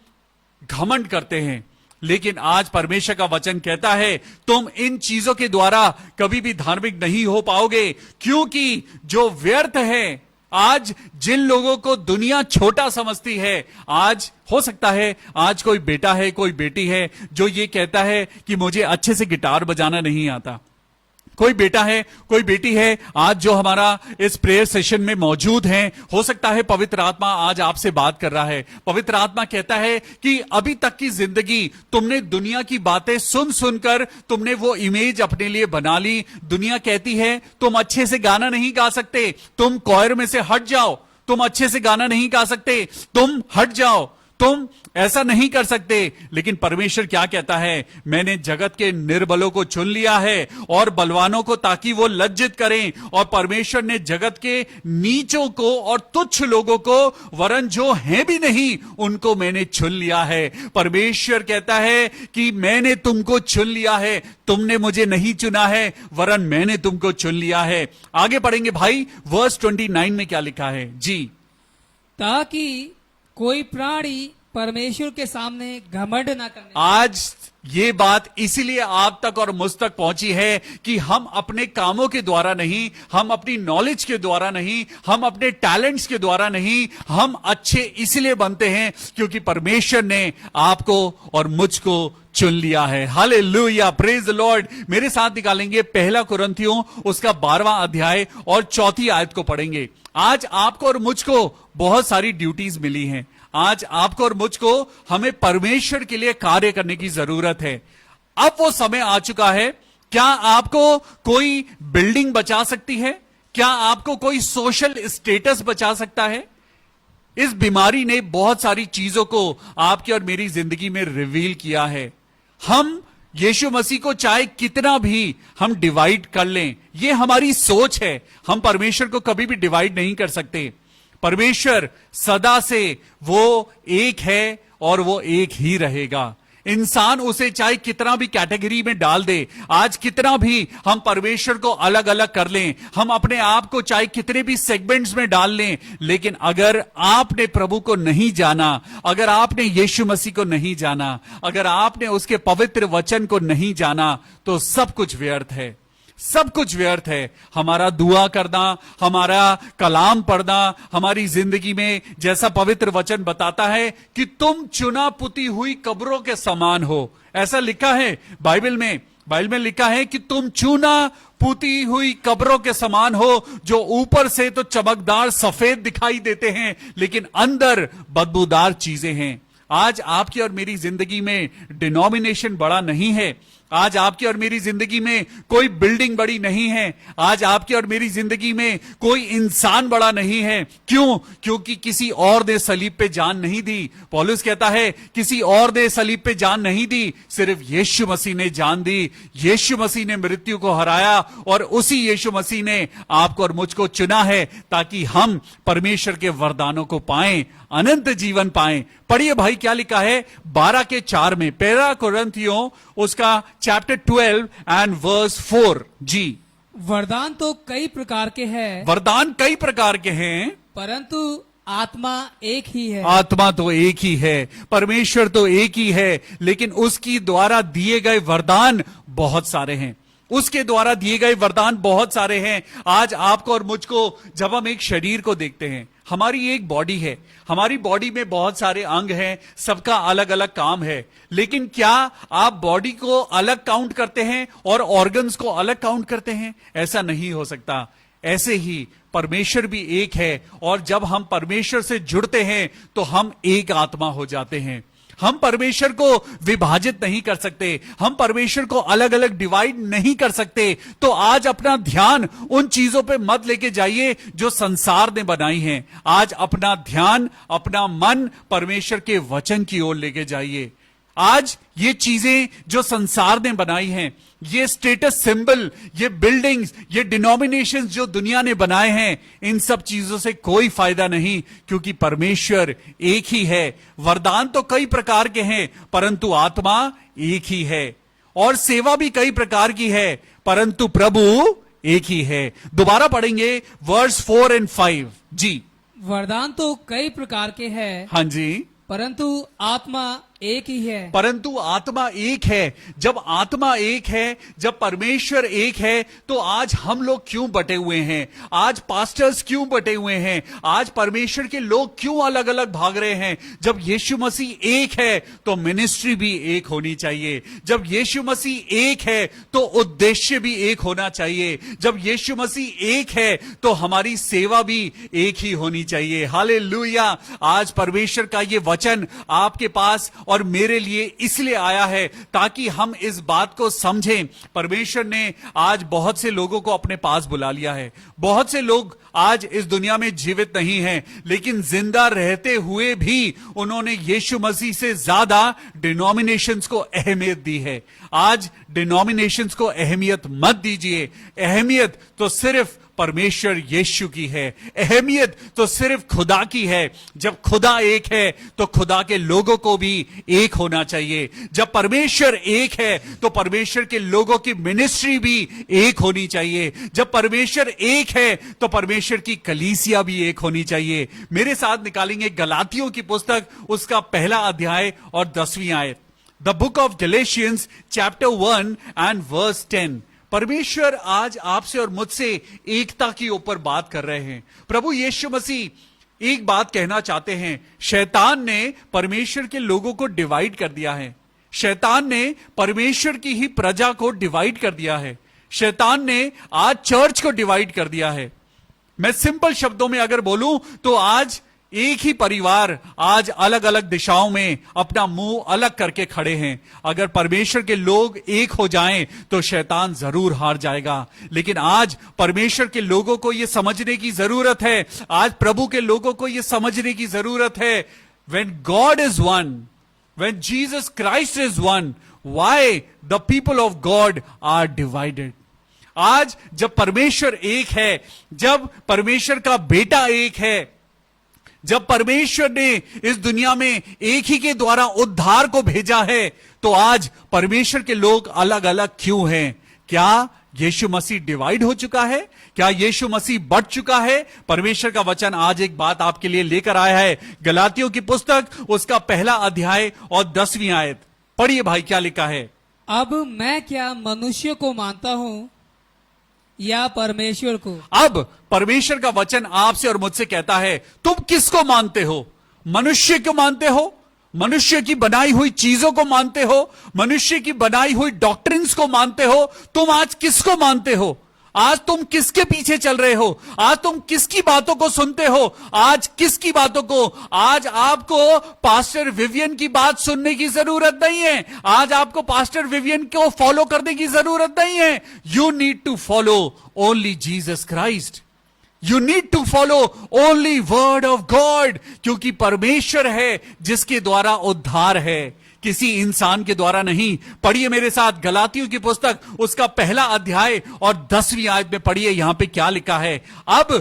S1: घमंड करते हैं। लेकिन आज परमेश्वर का वचन कहता है, तुम इन चीजों के द्वारा कभी भी धार्मिक नहीं हो पाओगे, क्योंकि जो व्यर्थ है, आज जिन लोगों को दुनिया छोटा समझती है, आज हो सकता है आज कोई बेटा है, कोई बेटी है जो ये कहता है कि मुझे अच्छे से गिटार बजाना नहीं आता। कोई बेटा है, कोई बेटी है आज जो हमारा इस प्रेयर सेशन में मौजूद हैं, हो सकता है पवित्र आत्मा आज आपसे बात कर रहा है। पवित्र आत्मा कहता है कि अभी तक की जिंदगी तुमने दुनिया की बातें सुन सुनकर तुमने वो इमेज अपने लिए बना ली। दुनिया कहती है तुम अच्छे से गाना नहीं गा सकते, तुम कॉयर में से हट जाओ, तुम अच्छे से गाना नहीं गा सकते, तुम हट जाओ, तुम ऐसा नहीं कर सकते। लेकिन परमेश्वर क्या कहता है, मैंने जगत के निर्बलों को चुन लिया है और बलवानों को, ताकि वो लज्जित करें। और परमेश्वर ने जगत के नीचों को और तुच्छ लोगों को, वरन जो हैं भी नहीं, उनको मैंने चुन लिया है। परमेश्वर कहता है कि मैंने तुमको चुन लिया है, तुमने मुझे नहीं चुना है, वरन मैंने तुमको चुन लिया है। आगे पढ़ेंगे भाई, वर्स 29 में क्या लिखा है जी,
S2: ताकि कोई प्राणी परमेश्वर के सामने घमंड ना करने।
S1: आज ये बात इसीलिए आप तक और मुझ तक पहुंची है कि हम अपने कामों के द्वारा नहीं, हम अपनी नॉलेज के द्वारा नहीं, हम अपने टैलेंट्स के द्वारा नहीं, हम अच्छे इसलिए बनते हैं क्योंकि परमेश्वर ने आपको और मुझको चुन लिया है। Hallelujah, praise the Lord. मेरे साथ निकालेंगे पहला कुरिन्थियों उसका 12वां अध्याय और 4थी आयत को पढ़ेंगे। आज आपको और मुझको बहुत सारी ड्यूटीज मिली हैं। आज आपको और मुझको हमें परमेश्वर के लिए कार्य करने की जरूरत है। अब वो समय आ चुका है। क्या आपको कोई बिल्डिंग बचा सकती है? क्या आपको कोई सोशल स्टेटस बचा सकता है? इस बीमारी ने बहुत सारी चीजों को आपकी और मेरी जिंदगी में रिवील किया है। हम यीशु मसीह को चाहे कितना भी हम डिवाइड कर लें, ये हमारी सोच है, हम परमेश्वर को कभी भी डिवाइड नहीं कर सकते। परमेश्वर सदा से वो एक है और वो एक ही रहेगा। इंसान उसे चाहे कितना भी कैटेगरी में डाल दे, आज कितना भी हम परमेश्वर को अलग अलग कर लें, हम अपने आप को चाहे कितने भी सेगमेंट्स में डाल लें, लेकिन अगर आपने प्रभु को नहीं जाना, अगर आपने यीशु मसीह को नहीं जाना, अगर आपने उसके पवित्र वचन को नहीं जाना, तो सब कुछ व्यर्थ है, सब कुछ व्यर्थ है। हमारा दुआ करना, हमारा कलाम पढ़ना, हमारी जिंदगी में जैसा पवित्र वचन बताता है कि तुम चुना पुती हुई कब्रों के समान हो, ऐसा लिखा है बाइबल में। बाइबल में लिखा है कि तुम चुना पुती हुई कब्रों के समान हो, जो ऊपर से तो चमकदार सफेद दिखाई देते हैं, लेकिन अंदर बदबूदार चीजें हैं। आज आपकी और मेरी जिंदगी में डिनोमिनेशन बड़ा नहीं है, आज आपकी और मेरी जिंदगी में कोई बिल्डिंग बड़ी नहीं है, आज आपकी और मेरी जिंदगी में कोई इंसान बड़ा नहीं है। क्यों? क्योंकि किसी और ने सलीब पे जान नहीं दी। पौलुस कहता है किसी और ने सलीब पे जान नहीं दी, सिर्फ यीशु मसीह ने जान दी। यीशु मसीह ने मृत्यु को हराया और उसी यीशु मसीह ने आपको और मुझको चुना है ताकि हम परमेश्वर के वरदानों को पाएं, अनंत जीवन पाएं। पढ़िए भाई क्या लिखा है 12:4 में, पहला कुरिन्थियों उसका चैप्टर 12 एंड वर्स 4 जी।
S2: वरदान तो कई प्रकार के हैं,
S1: वरदान कई प्रकार के हैं,
S2: परंतु आत्मा एक ही है।
S1: आत्मा तो एक ही है, परमेश्वर तो एक ही है, लेकिन उसकी द्वारा दिए गए वरदान बहुत सारे हैं, उसके द्वारा दिए गए वरदान बहुत सारे हैं। आज आपको और मुझको जब हम एक शरीर को देखते हैं, हमारी एक बॉडी है, हमारी बॉडी में बहुत सारे अंग हैं, सबका अलग अलग काम है, लेकिन क्या आप बॉडी को अलग काउंट करते हैं और ऑर्गन्स को अलग काउंट करते हैं? ऐसा नहीं हो सकता। ऐसे ही परमेश्वर भी एक है, और जब हम परमेश्वर से जुड़ते हैं तो हम एक आत्मा हो जाते हैं। हम परमेश्वर को विभाजित नहीं कर सकते, हम परमेश्वर को अलग अलग डिवाइड नहीं कर सकते। तो आज अपना ध्यान उन चीजों पे मत लेके जाइए जो संसार ने बनाई हैं। आज अपना ध्यान, अपना मन परमेश्वर के वचन की ओर लेके जाइए। आज ये चीजें जो संसार ने बनाई हैं, ये स्टेटस सिंबल, ये बिल्डिंग्स, ये डिनोमिनेशंस जो दुनिया ने बनाए हैं, इन सब चीजों से कोई फायदा नहीं, क्योंकि परमेश्वर एक ही है। वरदान तो कई प्रकार के हैं, परंतु आत्मा एक ही है, और सेवा भी कई प्रकार की है, परंतु प्रभु एक ही है। दोबारा पढ़ेंगे वर्स 4 और 5 जी।
S2: वरदान तो कई प्रकार के हैं,
S1: हाँ जी,
S2: परंतु आत्मा एक ही है।
S1: परंतु आत्मा एक है। जब आत्मा एक है, जब परमेश्वर एक है, तो आज हम लोग क्यों बटे हुए हैं? आज पास्टर्स क्यों बटे हुए हैं? आज परमेश्वर के लोग क्यों अलग अलग भाग रहे हैं? जब यीशु मसीह एक है तो मिनिस्ट्री भी एक होनी चाहिए। जब यीशु मसीह एक है तो उद्देश्य भी एक होना चाहिए। जब यीशु मसीह एक है तो हमारी सेवा भी एक ही होनी चाहिए। हालेलुया। आज परमेश्वर का ये वचन आपके पास और मेरे लिए इसलिए आया है ताकि हम इस बात को समझें। परमेश्वर ने आज बहुत से लोगों को अपने पास बुला लिया है। बहुत से लोग आज इस दुनिया में जीवित नहीं हैं, लेकिन जिंदा रहते हुए भी उन्होंने यीशु मसीह से ज्यादा डिनोमिनेशंस को अहमियत दी है। आज डिनोमिनेशंस को अहमियत मत दीजिए। अहमियत तो सिर्फ परमेश्वर यीशु की है, अहमियत तो सिर्फ खुदा की है। जब खुदा एक है तो खुदा के लोगों को भी एक होना चाहिए। जब परमेश्वर एक है तो परमेश्वर के लोगों की मिनिस्ट्री भी एक होनी चाहिए। जब परमेश्वर एक है तो परमेश्वर की कलीसिया भी एक होनी चाहिए। मेरे साथ निकालेंगे गलातियों की पुस्तक, उसका पहला अध्याय और 10वीं आयत। The book of Galatians chapter 1 and verse 10। परमेश्वर आज आपसे और मुझसे एकता की ऊपर बात कर रहे हैं। प्रभु यीशु मसीह एक बात कहना चाहते हैं। शैतान ने परमेश्वर के लोगों को डिवाइड कर दिया है। शैतान ने परमेश्वर की ही प्रजा को डिवाइड कर दिया है। शैतान ने आज चर्च को डिवाइड कर दिया है। मैं सिंपल शब्दों में अगर बोलूं तो आज एक ही परिवार आज अलग अलग दिशाओं में अपना मुंह अलग करके खड़े हैं। अगर परमेश्वर के लोग एक हो जाएं तो शैतान जरूर हार जाएगा। लेकिन आज परमेश्वर के लोगों को यह समझने की जरूरत है, आज प्रभु के लोगों को यह समझने की जरूरत है, when God is one, when Jesus Christ is one, why the people of God are divided? आज जब परमेश्वर एक है, जब परमेश्वर का बेटा एक है, जब परमेश्वर ने इस दुनिया में एक ही के द्वारा उद्धार को भेजा है, तो आज परमेश्वर के लोग अलग अलग क्यों हैं? क्या यीशु मसीह डिवाइड हो चुका है? क्या यीशु मसीह बढ़ चुका है? परमेश्वर का वचन आज एक बात आपके लिए लेकर आया है। गलातियों की पुस्तक, उसका पहला अध्याय और 10वीं आयत पढ़िए भाई, क्या लिखा है?
S2: अब मैं क्या मनुष्य को मानता हूँ या परमेश्वर को?
S1: अब परमेश्वर का वचन आपसे और मुझसे कहता है, तुम किसको मानते हो? मनुष्य को मानते हो? मनुष्य की बनाई हुई चीजों को मानते हो? मनुष्य की बनाई हुई डॉक्ट्रिन्स को मानते हो? तुम आज किसको मानते हो? आज तुम किसके पीछे चल रहे हो? आज तुम किसकी बातों को सुनते हो? आज किसकी बातों को? आज आपको पास्टर विवियन की बात सुनने की जरूरत नहीं है। आज आपको पास्टर विवियन को फॉलो करने की जरूरत नहीं है। You need to follow only Jesus Christ. You need to follow only word of God, क्योंकि परमेश्वर है जिसके द्वारा उद्धार है, किसी इंसान के द्वारा नहीं। पढ़िए मेरे साथ गलातियों की पुस्तक, उसका पहला अध्याय और 10वीं आयत में पढ़िए, यहां पे क्या लिखा है। अब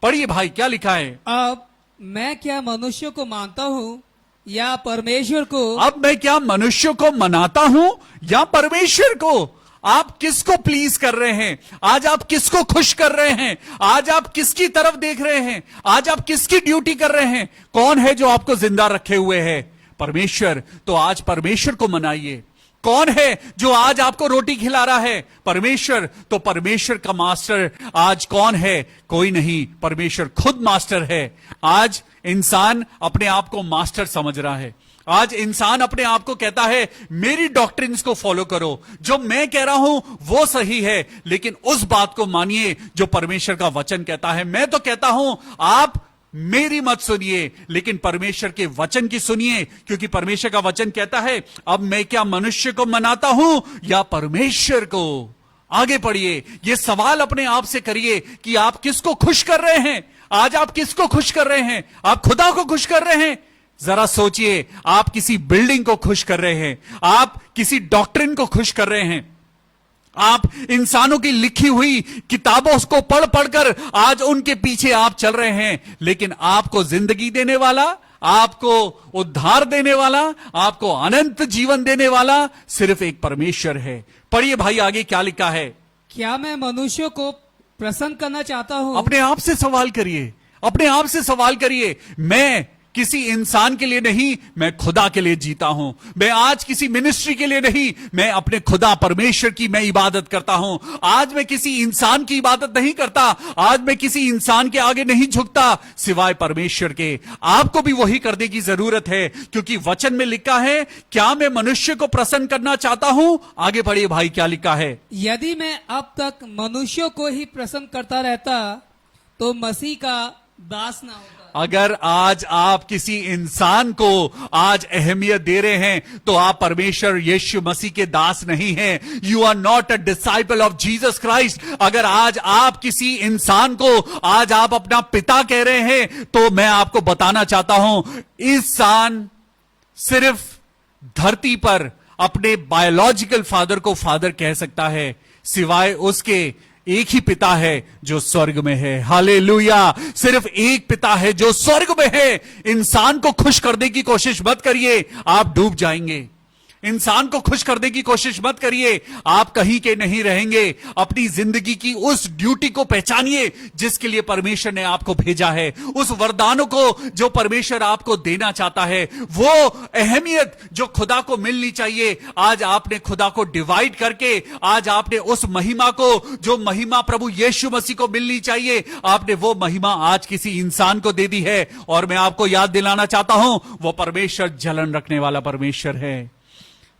S1: पढ़िए भाई, क्या लिखा है?
S2: अब मैं क्या मनुष्य को मानता हूँ या परमेश्वर को?
S1: अब मैं क्या मनुष्य को मनाता हूं या परमेश्वर को? आप किसको प्लीज कर रहे हैं? आज आप किसको खुश कर रहे हैं? आज आप किसकी तरफ देख रहे हैं? आज आप किसकी ड्यूटी कर रहे हैं? कौन है जो आपको जिंदा रखे हुए है? परमेश्वर। तो आज परमेश्वर को मनाइए। कौन है जो आज आपको रोटी खिला रहा है? परमेश्वर। तो परमेश्वर का मास्टर आज कौन है? कोई नहीं, परमेश्वर खुद मास्टर है। आज इंसान अपने आप को मास्टर समझ रहा है। आज इंसान अपने आप को कहता है, मेरी डॉक्ट्रिन्स को फॉलो करो, जो मैं कह रहा हूं वो सही है, लेकिन उस बात को मानिए जो परमेश्वर का वचन कहता है। मैं तो कहता हूं आप मेरी मत सुनिए, लेकिन परमेश्वर के वचन की सुनिए, क्योंकि परमेश्वर का वचन कहता है, अब मैं क्या मनुष्य को मनाता हूं या परमेश्वर को? आगे पढ़िए, यह सवाल अपने आप से करिए कि आप किसको खुश कर रहे हैं? आज आप किसको खुश कर रहे हैं? आप खुदा को खुश कर रहे हैं? जरा सोचिए, आप किसी बिल्डिंग को खुश कर रहे हैं, आप किसी डॉक्ट्रिन को खुश कर रहे हैं, आप इंसानों की लिखी हुई किताबों को पढ़ पढ़कर आज उनके पीछे आप चल रहे हैं, लेकिन आपको जिंदगी देने वाला, आपको उद्धार देने वाला, आपको अनंत जीवन देने वाला सिर्फ एक परमेश्वर है। पढ़िए भाई, आगे क्या लिखा है?
S2: क्या मैं मनुष्य को प्रसन्न करना चाहता हूं?
S1: अपने आप से सवाल करिए, अपने आप से सवाल करिए। मैं किसी इंसान के लिए नहीं, मैं खुदा के लिए जीता हूं। मैं आज किसी मिनिस्ट्री के लिए नहीं, मैं अपने खुदा परमेश्वर की मैं इबादत करता हूं। आज मैं किसी इंसान की इबादत नहीं करता, आज मैं किसी इंसान के आगे नहीं झुकता सिवाय परमेश्वर के। आपको भी वही करने की जरूरत है, क्योंकि वचन में लिखा है, क्या मैं मनुष्य को प्रसन्न करना चाहता हूं? आगे पढ़िए भाई, क्या लिखा है?
S2: यदि मैं अब तक मनुष्यों को ही प्रसन्न करता रहता तो मसीह का दास ना होता।
S1: अगर आज आप किसी इंसान को आज अहमियत दे रहे हैं, तो आप परमेश्वर यीशु मसीह के दास नहीं हैं। You are not a disciple of Jesus Christ. अगर आज आप किसी इंसान को आज आप अपना पिता कह रहे हैं, तो मैं आपको बताना चाहता हूं, इंसान सिर्फ धरती पर अपने बायोलॉजिकल फादर को फादर कह सकता है, सिवाय उसके एक ही पिता है जो स्वर्ग में है। हालेलुया। सिर्फ एक पिता है जो स्वर्ग में है। इंसान को खुश करने की कोशिश मत करिए, आप डूब जाएंगे। इंसान को खुश करने की कोशिश मत करिए, आप कहीं के नहीं रहेंगे। अपनी जिंदगी की उस ड्यूटी को पहचानिए जिसके लिए परमेश्वर ने आपको भेजा है, उस वरदानों को जो परमेश्वर आपको देना चाहता है, वो अहमियत जो खुदा को मिलनी चाहिए। आज आपने खुदा को डिवाइड करके, आज आपने उस महिमा को, जो महिमा प्रभु यीशु मसीह को मिलनी चाहिए, आपने वो महिमा आज किसी इंसान को दे दी है। और मैं आपको याद दिलाना चाहता हूं, वो परमेश्वर जलन रखने वाला परमेश्वर है।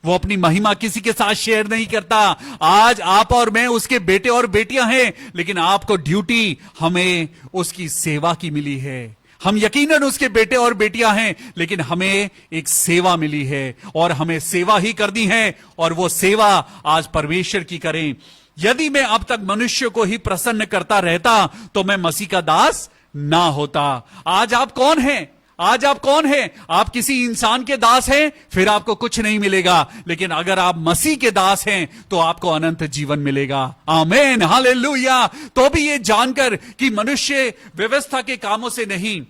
S1: वो अपनी महिमा किसी के साथ शेयर नहीं करता। आज आप और मैं उसके बेटे और बेटियां हैं, लेकिन आपको ड्यूटी हमें उसकी सेवा की मिली है। हम यकीनन उसके बेटे और बेटियां हैं, लेकिन हमें एक सेवा मिली है और हमें सेवा ही करनी है, और वो सेवा आज परमेश्वर की करें। यदि मैं अब तक मनुष्य को ही प्रसन्न करता रहता, तो मैं मसीह का दास ना होता। आज आप कौन हैं? आज आप कौन हैं? आप किसी इंसान के दास हैं, फिर आपको कुछ नहीं मिलेगा। लेकिन अगर आप मसीह के दास हैं, तो आपको अनंत जीवन मिलेगा। आमीन, हालेलुया। तो भी ये जानकर कि मनुष्य व्यवस्था के कामों से नहीं,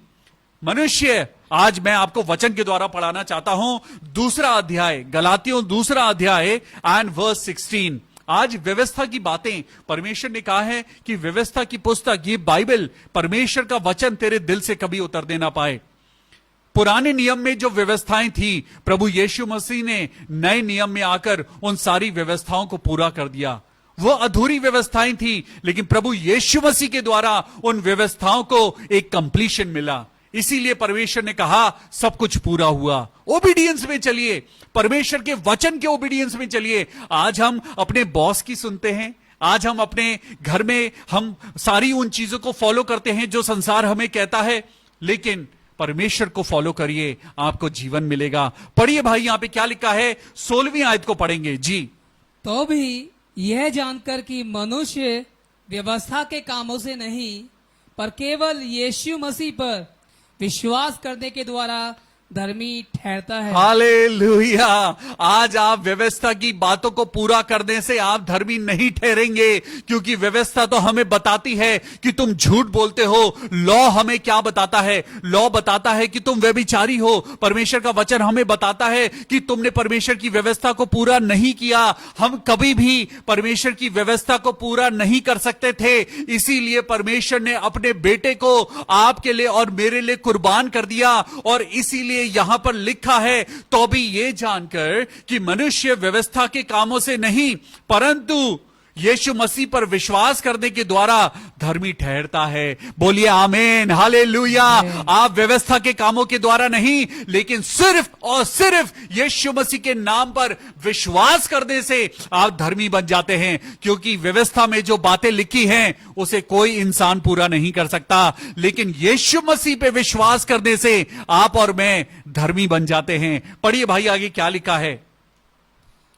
S1: मनुष्य, आज मैं आपको वचन के द्वारा पढ़ाना चाहता हूं दूसरा अध्याय, गलातियों दूसरा अध्याय एंड वर्स 16। आज व्यवस्था की बातें, परमेश्वर ने कहा है कि व्यवस्था की पुस्तक, ये बाइबल, परमेश्वर का वचन तेरे दिल से कभी उतरने ना पाए। पुराने नियम में जो व्यवस्थाएं थी, प्रभु यीशु मसीह ने नए नियम में आकर उन सारी व्यवस्थाओं को पूरा कर दिया। वो अधूरी व्यवस्थाएं थी, लेकिन प्रभु यीशु मसीह के द्वारा उन व्यवस्थाओं को एक कंप्लीशन मिला। इसीलिए परमेश्वर ने कहा सब कुछ पूरा हुआ। ओबीडियंस में चलिए, परमेश्वर के वचन के ओबीडियंस में चलिए। आज हम अपने बॉस की सुनते हैं, आज हम अपने घर में हम सारी उन चीजों को फॉलो करते हैं जो संसार हमें कहता है, लेकिन परमेश्वर को फॉलो करिए, आपको जीवन मिलेगा। पढ़िए भाई, यहां पे क्या लिखा है, 16वीं आयत को पढ़ेंगे जी।
S2: तो भी यह जानकर कि मनुष्य व्यवस्था के कामों से नहीं पर केवल यीशु मसीह पर विश्वास करने के द्वारा धर्मी ठहरता है।
S1: हालेलुया। आज आप व्यवस्था की बातों को पूरा करने से आप धर्मी नहीं ठहरेंगे, क्योंकि व्यवस्था तो हमें बताती है कि तुम झूठ बोलते हो। लॉ हमें क्या बताता है? लॉ बताता है कि तुम व्यभिचारी हो। परमेश्वर का वचन हमें बताता है कि तुमने परमेश्वर की व्यवस्था को पूरा नहीं किया। हम कभी भी परमेश्वर की व्यवस्था को पूरा नहीं कर सकते थे, इसीलिए परमेश्वर ने अपने बेटे को आपके लिए और मेरे लिए कुर्बान कर दिया। और इसीलिए यहां पर लिखा है, तो भी ये जानकर कि मनुष्य व्यवस्था के कामों से नहीं परंतु यीशु मसीह पर विश्वास करने के द्वारा धर्मी ठहरता है। बोलिए आमीन, हालेलुया। आप व्यवस्था के कामों के द्वारा नहीं, लेकिन सिर्फ और सिर्फ यीशु मसीह के नाम पर विश्वास करने से आप धर्मी बन जाते हैं, क्योंकि व्यवस्था में जो बातें लिखी हैं उसे कोई इंसान पूरा नहीं कर सकता, लेकिन यीशु मसीह पे विश्वास करने से आप और मैं धर्मी बन जाते हैं। पढ़िए भाई, आगे क्या लिखा है।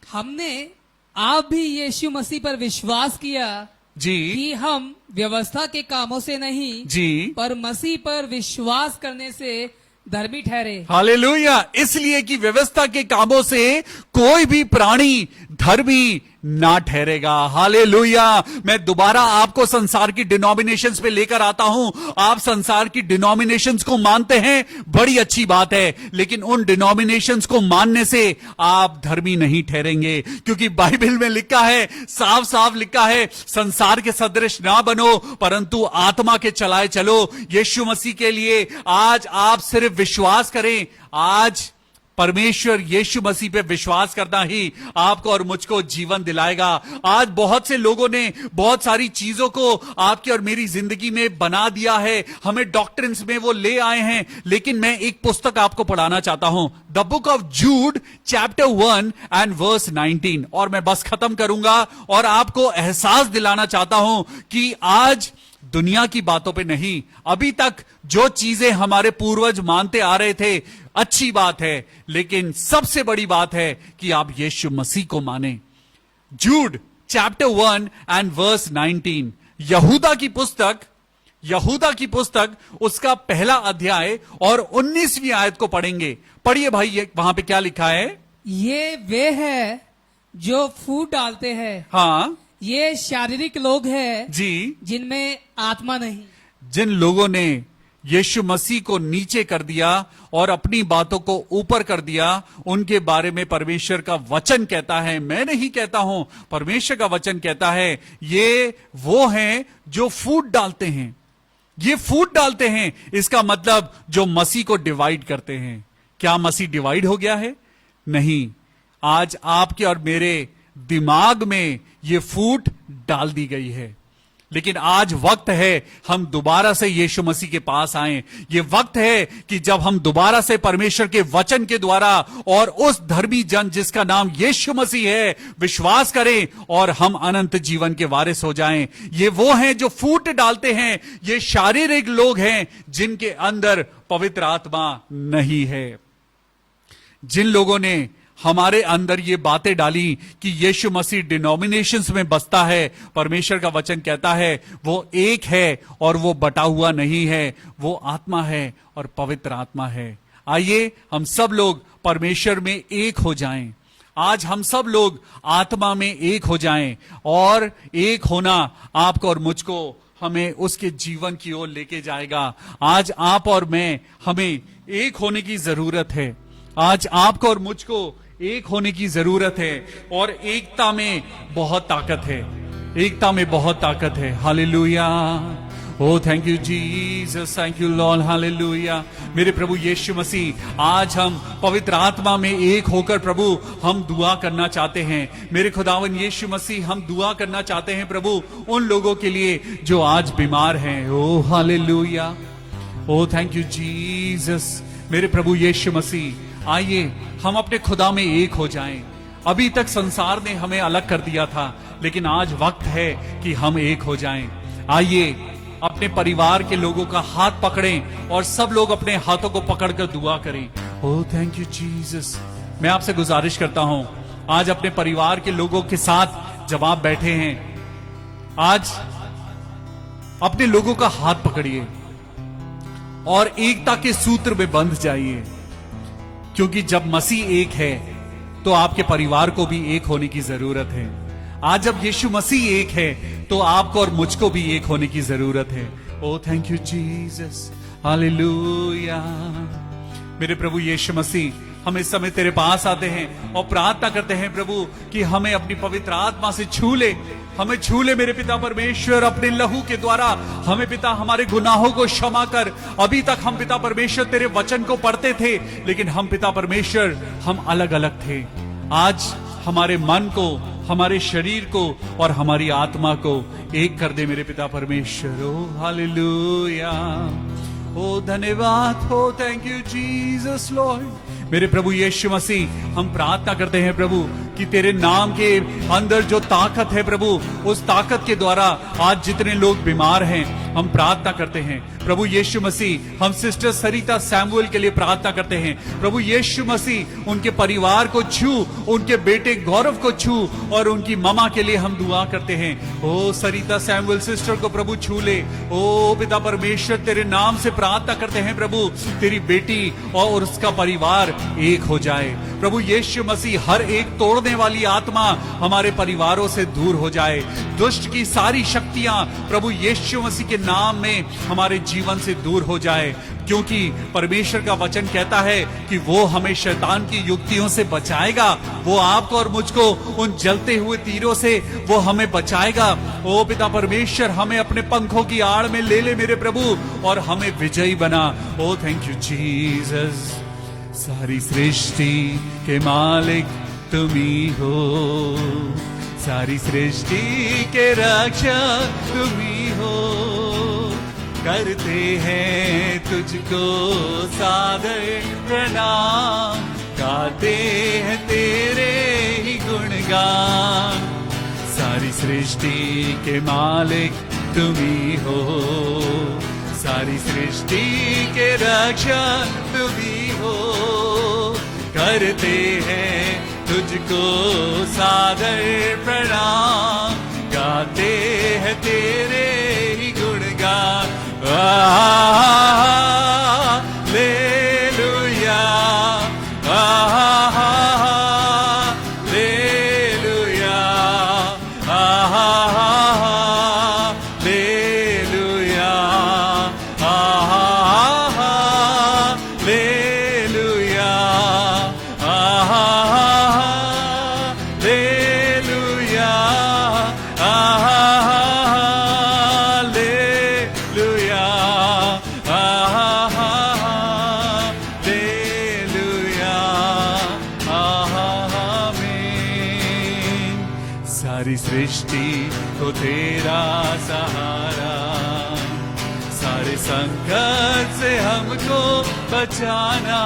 S2: हमने आप भी यीशु मसीह पर विश्वास किया
S1: जी
S2: कि हम व्यवस्था के कामों से नहीं
S1: जी
S2: पर मसीह पर विश्वास करने से धर्मी ठहरे।
S1: हालेलुया। इसलिए कि व्यवस्था के कामों से कोई भी प्राणी धर्मी ना ठहरेगा। हालेलुया। मैं दोबारा आपको संसार की डिनोमिनेशंस पे लेकर आता हूं। आप संसार की डिनोमिनेशंस को मानते हैं, बड़ी अच्छी बात है, लेकिन उन डिनोमिनेशंस को मानने से आप धर्मी नहीं ठहरेंगे, क्योंकि बाइबल में लिखा है, साफ साफ लिखा है, संसार के सदृश ना बनो परंतु आत्मा के चलाए चलो। यीशु मसीह के लिए आज आप सिर्फ विश्वास करें। आज परमेश्वर यीशु मसीह पे विश्वास करना ही आपको और मुझको जीवन दिलाएगा। आज बहुत से लोगों ने बहुत सारी चीजों को आपकी और मेरी जिंदगी में बना दिया है, हमें डॉक्ट्रिन्स में वो ले आए हैं, लेकिन मैं एक पुस्तक आपको पढ़ाना चाहता हूं, the book of Jude chapter 1 and verse 19, और मैं बस खत्म करूंगा और आपको एहसास दिलाना चाहता हूं कि आज दुनिया की बातों पे नहीं, अभी तक जो चीजें हमारे पूर्वज मानते आ रहे थे अच्छी बात है, लेकिन सबसे बड़ी बात है कि आप यीशु मसीह को माने। जूड चैप्टर 1 एंड वर्स 19, यहूदा की पुस्तक उसका पहला अध्याय और 19वीं आयत को पढ़ेंगे। पढ़िए भाई, वहां पे क्या लिखा है। ये
S2: वे है जो फूट डालते हैं,
S1: हाँ,
S2: ये शारीरिक लोग हैं
S1: जी,
S2: जिनमें आत्मा नहीं।
S1: जिन लोगों ने यीशु मसीह को नीचे कर दिया और अपनी बातों को ऊपर कर दिया, उनके बारे में परमेश्वर का वचन कहता है, मैं नहीं कहता हूं, परमेश्वर का वचन कहता है, ये वो हैं जो फूट डालते हैं। ये फूट डालते हैं, इसका मतलब जो मसीह को डिवाइड करते हैं। क्या मसीह डिवाइड हो गया है? नहीं। आज आपके और मेरे दिमाग में ये फूट डाल दी गई है, लेकिन आज वक्त है हम दोबारा से यीशु मसीह के पास आएं। ये वक्त है कि जब हम दोबारा से परमेश्वर के वचन के द्वारा और उस धर्मी जन जिसका नाम यीशु मसीह है विश्वास करें और हम अनंत जीवन के वारिस हो जाएं। ये वो हैं जो फूट डालते हैं, ये शारीरिक लोग हैं जिनके अंदर पवित्र आत्मा नहीं है। जिन लोगों ने हमारे अंदर ये बातें डाली कि यीशु मसीह डिनोमिनेशंस में बसता है, परमेश्वर का वचन कहता है वो एक है और वो बटा हुआ नहीं है, वो आत्मा है और पवित्र आत्मा है। आइए हम सब लोग परमेश्वर में एक हो जाएं। आज हम सब लोग आत्मा में एक हो जाएं, और एक होना आपको और मुझको हमें उसके जीवन की ओर लेके जाएगा। आज आप और मैं, हमें एक होने की जरूरत है। आज आपको और मुझको एक होने की जरूरत है, और एकता में बहुत ताकत है। एकता में बहुत ताकत है। Hallelujah. Oh thank you Jesus, thank you Lord, hallelujah. मेरे प्रभु यीशु मसीह, आज हम पवित्र आत्मा में एक होकर प्रभु हम दुआ करना चाहते हैं। मेरे खुदावन यीशु मसीह, हम दुआ करना चाहते हैं प्रभु उन लोगों के लिए जो आज बीमार हैं। Oh hallelujah, oh thank you Jesus. मेरे प्रभु यीशु मसीह, आइए हम अपने खुदा में एक हो जाएं। अभी तक संसार ने हमें अलग कर दिया था, लेकिन आज वक्त है कि हम एक हो जाएं। आइए अपने परिवार के लोगों का हाथ पकड़ें और सब लोग अपने हाथों को पकड़कर दुआ करें। Oh thank you Jesus. मैं आपसे गुजारिश करता हूं, आज अपने परिवार के लोगों के साथ जब आप बैठे हैं, आज अपने लोगों का हाथ पकड़िए और एकता के सूत्र में बंध जाइए, क्योंकि जब मसीह एक है तो आपके परिवार को भी एक होने की जरूरत है। आज जब यीशु मसीह एक है तो आपको और मुझको भी एक होने की जरूरत है। ओ थैंक यू जीसस, हालेलुया। मेरे प्रभु यीशु मसीह, हम इस समय तेरे पास आते हैं और प्रार्थना करते हैं प्रभु कि हमें अपनी पवित्र आत्मा से छू ले। हमें छू ले मेरे पिता परमेश्वर, अपने लहू के द्वारा हमें पिता हमारे गुनाहों को क्षमा कर। अभी तक हम पिता परमेश्वर तेरे वचन को पढ़ते थे, लेकिन हम पिता परमेश्वर हम अलग अलग थे। आज हमारे मन को, हमारे शरीर को और हमारी आत्मा को एक कर दे मेरे पिता परमेश्वर। ओ हालेलुया, ओ धन्यवाद हो, थैंक यू जीसस लॉर्ड। मेरे प्रभु यीशु मसीह, हम प्रार्थना करते हैं प्रभु कि तेरे नाम के अंदर जो ताकत है प्रभु, उस ताकत के द्वारा आज जितने लोग बीमार हैं, हम प्रार्थना करते हैं प्रभु यीशु मसीह। हम सिस्टर सरिता सैमुअल के लिए प्रार्थना करते हैं प्रभु यीशु मसीह, उनके परिवार को छू, उनके बेटे गौरव को छू, और उनकी मामा के लिए हम दुआ करते हैं। ओ सरिता सैमुअल सिस्टर को प्रभु छू ले। ओ पिता परमेश्वर, तेरे नाम से प्रार्थना करते हैं प्रभु, तेरी बेटी और उसका परिवार एक हो जाए। प्रभु यीशु मसीह, हर एक तोड़ने वाली आत्मा हमारे परिवारों से दूर हो जाए। दुष्ट की सारी शक्तियां प्रभु यीशु मसीह के नाम में हमारे जीवन से दूर हो जाए, क्योंकि परमेश्वर का वचन कहता है कि वो हमें शैतान की युक्तियों से बचाएगा। वो आपको और मुझको उन जलते हुए तीरों से वो हमें बचाएगा। ओ पिता परमेश्वर, हमें अपने पंखों की आड़ में ले ले मेरे प्रभु, और हमें विजयी बना। ओ थैंक यू जीसस। सारी सृष्टि के मालिक तुम ही हो, सारी सृष्टि के रक्षक तुम ही हो। करते हैं तुझको सादर प्रणाम, गाते हैं तेरे ही गुणगान। सारी सृष्टि के मालिक तुम ही हो, सारी सृष्टि के रक्षक तुम ही हो। करते हैं तुझको सादर प्रणाम, गाते हैं तेरे ही गुणगान। Hallelujah, hallelujah, hallelujah, hallelujah, hallelujah, सारी सृष्टि को तेरा सहारा, सारे संकट से हमको बचाना।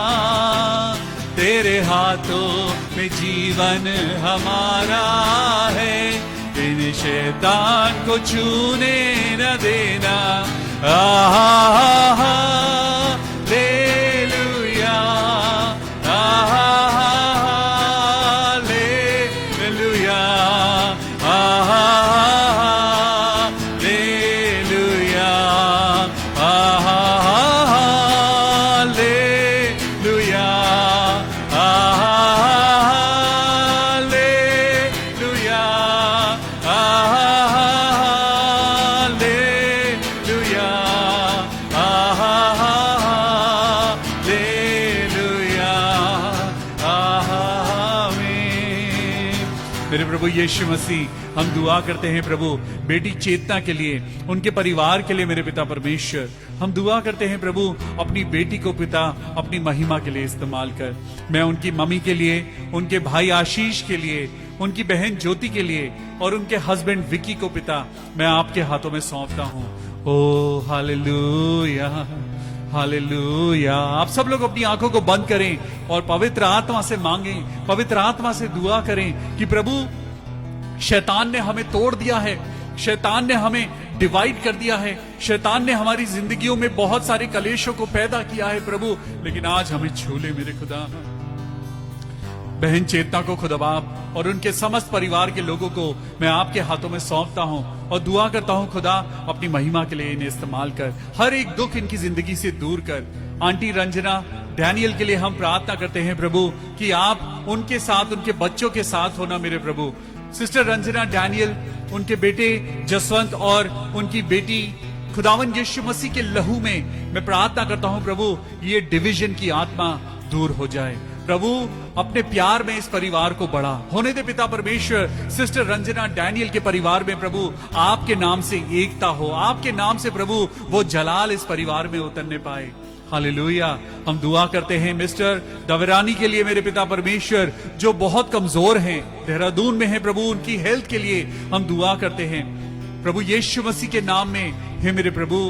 S1: तेरे हाथों में जीवन हमारा है, इन शैतान को छूने न देना। Hallelujah, hallelujah, hallelujah, hallelujah, hallelujah, hallelujah, प्रभु यीशु मसीह हम दुआ करते हैं प्रभु बेटी चेतना के लिए, उनके परिवार के लिए मेरे पिता परमेश्वर। हम दुआ करते हैं प्रभु अपनी बेटी को पिता अपनी महिमा के लिए इस्तेमाल कर। मैं उनकी मम्मी के लिए, उनके भाई आशीष के लिए, उनकी बहन ज्योति के लिए और उनके हस्बैंड विकी को पिता मैं आपके हाथों में सौंपता हूँ। ओ हालेलुया, हालेलुया। आप सब लोग अपनी आंखों को बंद करें और पवित्र आत्मा से मांगें, पवित्र आत्मा से दुआ करें कि प्रभु शैतान ने हमें तोड़ दिया है, शैतान ने हमें डिवाइड कर दिया है, शैतान ने हमारी जिंदगियों में बहुत सारे कलेशों को पैदा किया है प्रभु, लेकिन आज हमें छू ले मेरे खुदा। बहन चेतना को खुदा बाप और उनके समस्त परिवार के लोगों को मैं आपके हाथों में सौंपता हूं और दुआ करता हूं खुदा अपनी महिमा के लिए इन्हें इस्तेमाल कर, हर एक दुख इनकी जिंदगी से दूर कर। आंटी रंजना डैनियल के लिए हम प्रार्थना करते हैं प्रभु कि आप उनके साथ, उनके बच्चों के साथ होना मेरे प्रभु। सिस्टर रंजना डैनियल, उनके बेटे जसवंत और उनकी बेटी खुदावन यीशु मसीह के लहू में मैं प्रार्थना करता हूं प्रभु ये डिवीजन की आत्मा दूर हो जाए प्रभु। अपने प्यार में इस परिवार को बड़ा होने दे पिता परमेश्वर। सिस्टर रंजना डैनियल के परिवार में प्रभु आपके नाम से एकता हो, आपके नाम से प्रभु वो जलाल इस परिवार में उतरने पाए। हालेलुया। हम दुआ करते हैं मिस्टर दवरानी के लिए मेरे पिता परमेश्वर, जो बहुत कमजोर हैं, देहरादून में है प्रभु, उनकी हेल्थ के लिए हम दुआ करते हैं प्रभु यीशु मसीह के नाम में। हे मेरे प्रभु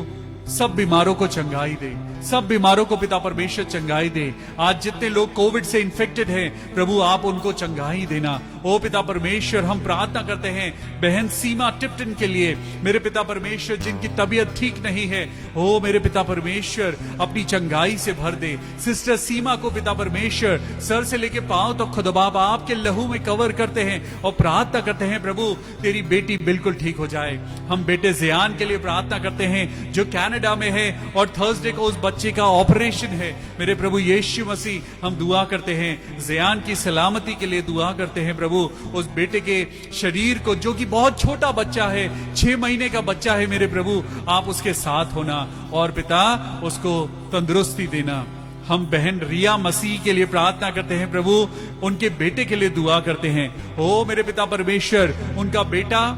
S1: सब बीमारों को चंगाई दे, सब बीमारों को पिता परमेश्वर चंगाई दे। आज जितने लोग कोविड से इन्फेक्टेड हैं प्रभु आप उनको चंगाई देना। ओ पिता परमेश्वर हम प्रार्थना करते हैं बहन सीमा टिप्टन के लिए मेरे पिता परमेश्वर, जिनकी तबीयत ठीक नहीं है। ओ मेरे पिता परमेश्वर अपनी चंगाई से भर दे। सिस्टर सीमा को पिता परमेश्वर सर से लेके पांव तक खुदा बाप आपके लहू में कवर करते हैं और प्रार्थना करते हैं प्रभु तेरी बेटी बिल्कुल ठीक हो जाए। हम बेटे जियान के लिए प्रार्थना करते हैं जो कनाडा में है और थर्सडे को उस बच्चे का ऑपरेशन है मेरे प्रभु यीशु मसीह। हम दुआ करते हैं जियान की सलामती के लिए दुआ करते हैं प्रभु, उस बेटे के शरीर को, जो कि बहुत छोटा बच्चा है, 6 महीने का बच्चा है मेरे प्रभु, आप उसके साथ होना और पिता उसको तंदुरुस्ती देना। हम बहन रिया मसीह के लिए प्रार्थना करते हैं प्रभु, उनके बेटे के लिए दुआ करते हैं। ओ मेरे पिता परमेश्वर उनका बेटा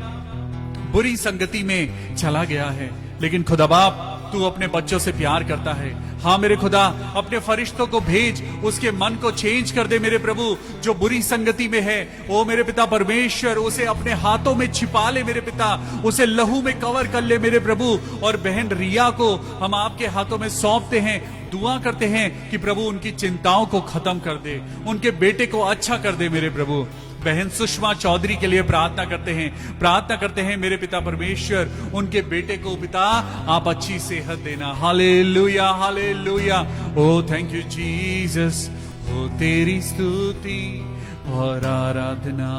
S1: बुरी संगति में चला गया है, लेकिन खुदा बाप तू अपने बच्चों से प्यार करता है। हाँ मेरे खुदा अपने फरिश्तों को भेज, उसके मन को चेंज कर दे मेरे प्रभु, जो बुरी संगति में है। ओ मेरे पिता परमेश्वर उसे अपने हाथों में छिपा ले मेरे पिता, उसे लहू में कवर कर ले मेरे प्रभु। और बहन रिया को हम आपके हाथों में सौंपते हैं, दुआ करते हैं कि प्रभु उनकी चिंताओं को खत्म कर दे, उनके बेटे को अच्छा कर दे मेरे प्रभु। बहन सुषमा चौधरी के लिए प्रार्थना करते हैं मेरे पिता परमेश्वर, उनके बेटे को पिता आप अच्छी सेहत देना। Hallelujah, hallelujah. Oh thank you Jesus, ओ तेरी स्तुति और आराधना।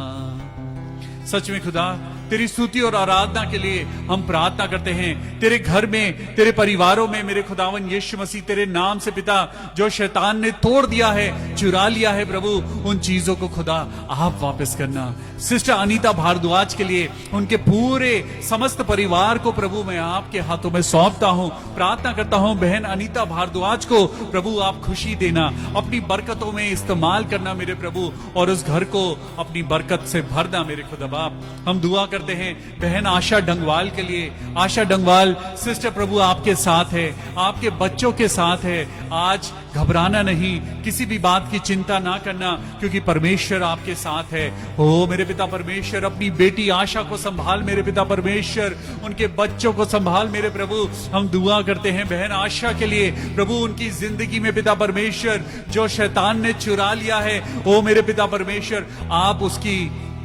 S1: सच में खुदा तेरी स्तुति और आराधना के लिए हम प्रार्थना करते हैं। तेरे घर में, तेरे परिवारों में मेरे खुदावन यीशु मसीह तेरे नाम से पिता जो शैतान ने तोड़ दिया है, चुरा लिया है प्रभु, उन चीजों को खुदा आप वापस करना। सिस्टर अनीता भारद्वाज के लिए, उनके पूरे समस्त परिवार को प्रभु मैं आपके हाथों में सौंपता हूँ। प्रार्थना करता हूँ बहन अनीता भारद्वाज को प्रभु आप खुशी देना, अपनी बरकतों में इस्तेमाल करना मेरे प्रभु, और उस घर को अपनी बरकत से भरना मेरे खुदा बाप। हम दुआ करते हैं बहन आशा डंगवाल के लिए। आशा डंगवाल सिस्टर प्रभु आपके साथ है, आपके बच्चों के साथ है। आज घबराना नहीं, किसी भी बात की चिंता ना करना, क्योंकि परमेश्वर आपके साथ है। ओ मेरे पिता परमेश्वर अपनी बेटी आशा को संभाल मेरे पिता परमेश्वर, उनके बच्चों को संभाल मेरे प्रभु। हम दुआ करते हैं बहन आशा के लिए प्रभु, उनकी जिंदगी में पिता परमेश्वर जो शैतान ने चुरा लिया है, ओ मेरे पिता परमेश्वर आप उसकी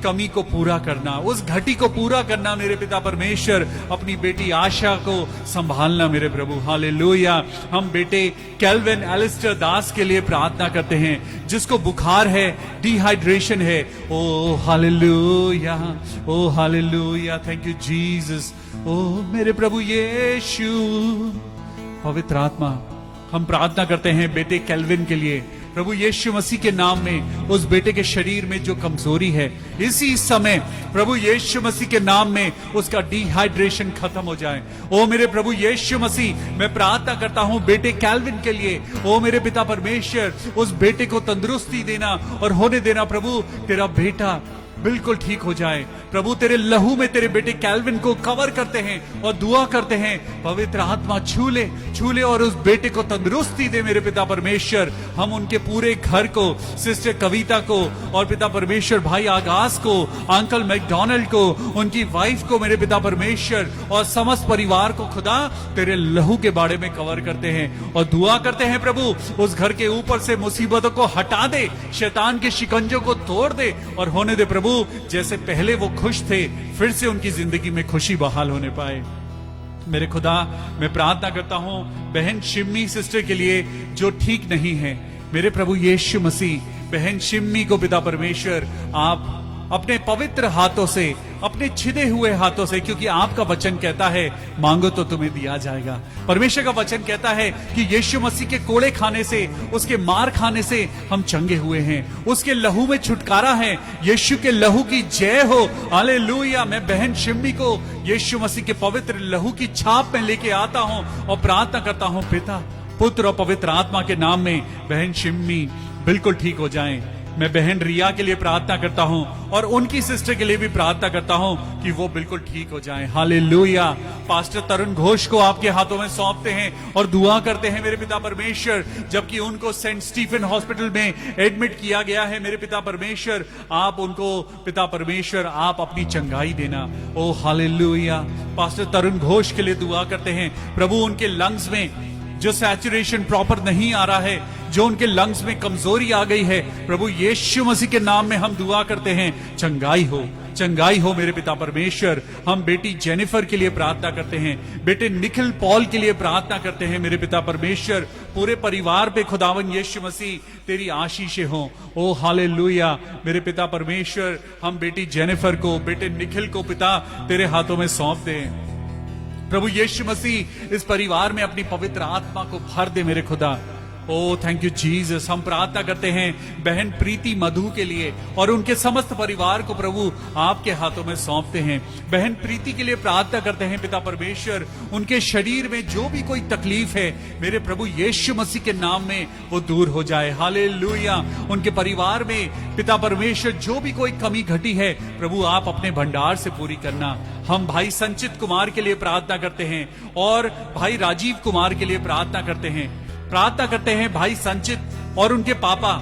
S1: कमी को पूरा करना, उस घटी को पूरा करना मेरे पिता परमेश्वर। अपनी बेटी आशा को संभालना मेरे प्रभु। हालेलुया। हम बेटे कैल्विन एलिस्टर दास के लिए प्रार्थना करते हैं, जिसको बुखार है, डिहाइड्रेशन है। Oh hallelujah, oh hallelujah. Thank you Jesus. ओ मेरे प्रभु यीशु। पवित्र आत्मा हम प्रार्थना करते हैं बेटे कैल्विन के लिए प्रभु यीशु मसीह के नाम में। उस बेटे के शरीर में जो कमजोरी है इसी समय प्रभु यीशु मसीह के नाम में उसका डिहाइड्रेशन खत्म हो जाए। ओ मेरे प्रभु यीशु मसीह मैं प्रार्थना करता हूं बेटे कैल्विन के लिए। ओ मेरे पिता परमेश्वर उस बेटे को तंदुरुस्ती देना और होने देना प्रभु। तेरा बेटा बिल्कुल ठीक हो जाए। प्रभु तेरे लहू में तेरे बेटे कैल्विन को कवर करते हैं और दुआ करते हैं, पवित्र आत्मा छू ले और उस बेटे को तंदुरुस्ती दे मेरे पिता परमेश्वर। हम उनके पूरे घर को, सिस्टर कविता को और पिता परमेश्वर भाई आगाज को, अंकल मैकडोनल्ड को, उनकी वाइफ को मेरे पिता परमेश्वर और समस्त परिवार को खुदा तेरे लहू के बाड़े में कवर करते हैं और दुआ करते हैं प्रभु उस घर के ऊपर से मुसीबतों को हटा दे, शैतान के शिकंजों को तोड़ दे और होने दे प्रभु जैसे पहले वो खुश थे, फिर से उनकी जिंदगी में खुशी बहाल होने पाए। मेरे खुदा, मैं प्रार्थना करता हूं बहन शिम्मी सिस्टर के लिए जो ठीक नहीं है। मेरे प्रभु यीशु मसीह, बहन शिम्मी को पिता परमेश्वर आप अपने पवित्र हाथों से, अपने छिदे हुए हाथों से, क्योंकि आपका वचन कहता है मांगो तो तुम्हें दिया जाएगा। परमेश्वर का वचन कहता है कि यीशु मसीह के कोड़े खाने से, उसके मार खाने से हम चंगे हुए हैं, उसके लहू में छुटकारा है। यीशु के लहू की जय हो, हालेलुया। मैं बहन शिम्मी को यीशु मसीह के पवित्र लहू की छाप में लेके आता हूं और प्रार्थना करता हूं पिता, पुत्र और पवित्र आत्मा के नाम में बहन शिम्मी बिल्कुल ठीक हो जाएं। मैं बहन रिया के लिए प्रार्थना करता हूं और उनकी सिस्टर के लिए भी प्रार्थना करता हूं कि वो बिल्कुल ठीक हो जाएं। हालेलुया। पास्टर तरुण घोष को आपके हाथों में सौंपते हैं और दुआ करते हैं मेरे पिता परमेश्वर, जबकि उनको सेंट स्टीफन हॉस्पिटल में एडमिट किया गया है। मेरे पिता परमेश्वर आप उनको, पिता परमेश्वर आप अपनी चंगाई देना। ओ हालेलुया। पास्टर तरुण घोष के लिए दुआ करते हैं प्रभु, उनके लंग्स में जो सैचुरेशन प्रॉपर नहीं आ रहा है, जो उनके लंग्स में कमजोरी आ गई है, प्रभु यीशु मसीह के नाम में हम दुआ करते हैं चंगाई हो, चंगाई हो मेरे पिता परमेश्वर। हम बेटी जेनिफर के लिए प्रार्थना करते हैं, बेटे निखिल पॉल के लिए प्रार्थना करते हैं मेरे पिता परमेश्वर। पूरे परिवार पे खुदावन यीशु मसीह तेरी आशीषें हो। ओ हालेलुया। मेरे पिता परमेश्वर, हम बेटी जेनिफर को, बेटे निखिल को पिता तेरे हाथों में सौंप दें। प्रभु यीशु मसीह इस परिवार में अपनी पवित्र आत्मा को भर दे मेरे खुदा। ओ थैंक यू जीसस। हम प्रार्थना करते हैं बहन प्रीति मधु के लिए और उनके समस्त परिवार को प्रभु आपके हाथों में सौंपते हैं। बहन प्रीति के लिए प्रार्थना करते हैं पिता परमेश्वर, उनके शरीर में जो भी कोई तकलीफ है मेरे प्रभु यीशु मसीह के नाम में वो दूर हो जाए। हालेलुया। उनके परिवार में पिता परमेश्वर जो भी कोई कमी घटी है प्रभु आप अपने भंडार से पूरी करना। हम भाई संचित कुमार के लिए प्रार्थना करते हैं और भाई राजीव कुमार के लिए प्रार्थना करते हैं। प्रार्थना करते हैं भाई संचित और उनके पापा,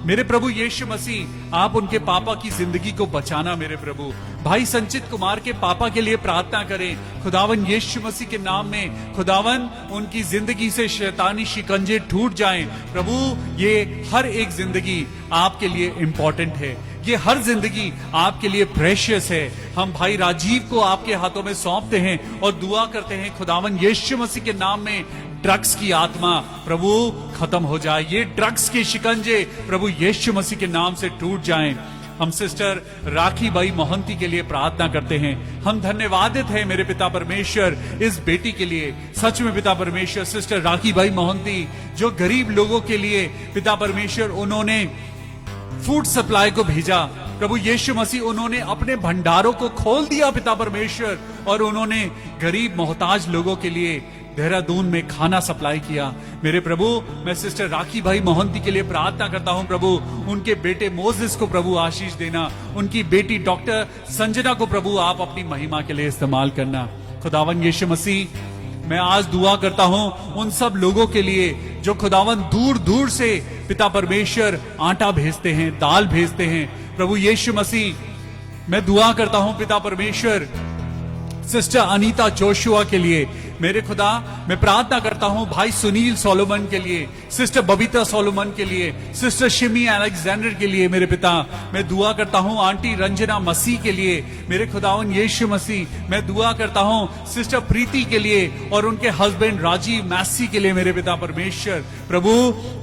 S1: मेरे प्रभु यीशु मसीह आप उनके पापा की जिंदगी को बचाना। मेरे प्रभु भाई संचित कुमार के पापा के लिए प्रार्थना करें खुदावन यीशु मसीह के नाम में। खुदावन उनकी जिंदगी से शैतानी शिकंजे टूट जाएं। प्रभु ये हर एक जिंदगी आपके लिए इंपॉर्टेंट है, ये हर जिंदगी आपके लिए प्रेशियस है। हम भाई राजीव को आपके हाथों में सौंपते हैं और दुआ करते हैं खुदावन यीशु मसीह के नाम में ड्रग्स की आत्मा प्रभु खत्म हो जाए, ये ड्रग्स के शिकंजे प्रभु यीशु मसीह के नाम से टूट जाएं। हम सिस्टर राखी बाई मोहंती के लिए प्रार्थना करते हैं। हम धन्यवादित हैं मेरे पिता परमेश्वर इस बेटी के लिए। सच में पिता परमेश्वर सिस्टर राखी बाई मोहंती जो गरीब लोगों के लिए पिता परमेश्वर उन्होंने फूड सप्लाई को भेजा। प्रभु यीशु मसीह उन्होंने अपने भंडारों को खोल दिया पिता परमेश्वर और उन्होंने गरीब मोहताज लोगों के लिए देहरादून में खाना सप्लाई किया। मेरे प्रभु मैं सिस्टर राखी भाई मोहंती के लिए प्रार्थना करता हूं प्रभु, उनके बेटे मोजेस को प्रभु आशीष देना, उनकी बेटी डॉक्टर संजना को प्रभु आप अपनी महिमा के लिए इस्तेमाल करना। खुदावन यीशु मसीह मैं आज दुआ करता हूं उन सब लोगों के लिए जो खुदावन दूर दूर से पिता परमेश्वर आटा भेजते हैं, दाल भेजते हैं। प्रभु यीशु मसीह मैं दुआ करता हूं पिता परमेश्वर सिस्टर अनीता जोशुआ के लिए। मेरे खुदा मैं प्रार्थना करता हूं भाई सुनील सोलोमन के लिए, सिस्टर बबीता सोलोमन के लिए, सिस्टर शिमी अलेक्जेंडर के लिए। मेरे पिता मैं दुआ करता हूं आंटी रंजना मसीह के लिए। मेरे खुदावन यीशु मसीह मैं दुआ करता हूं सिस्टर प्रीति के लिए और उनके हस्बैंड राजीव मैसी के लिए। मेरे पिता परमेश्वर प्रभु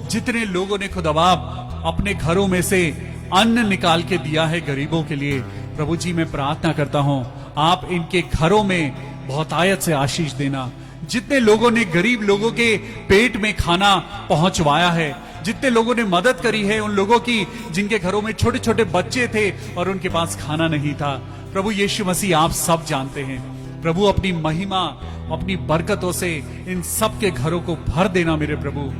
S1: जितने लोगों ने खुदाबाप अपने घरों में से अन्न निकाल के दिया है गरीबों के लिए, प्रभु जी मैं प्रार्थना करता हूं आप इनके घरों में बहुतायत से आशीष देना। जितने लोगों ने गरीब लोगों के पेट में खाना पहुंचवाया है, जितने लोगों ने मदद करी है उन लोगों की जिनके घरों में छोटे छोटे बच्चे थे और उनके पास खाना नहीं था, प्रभु यीशु मसीह आप सब जानते हैं। प्रभु अपनी महिमा अपनी बरकतों से इन सब के घरों को भर देना। मेरे प्रभु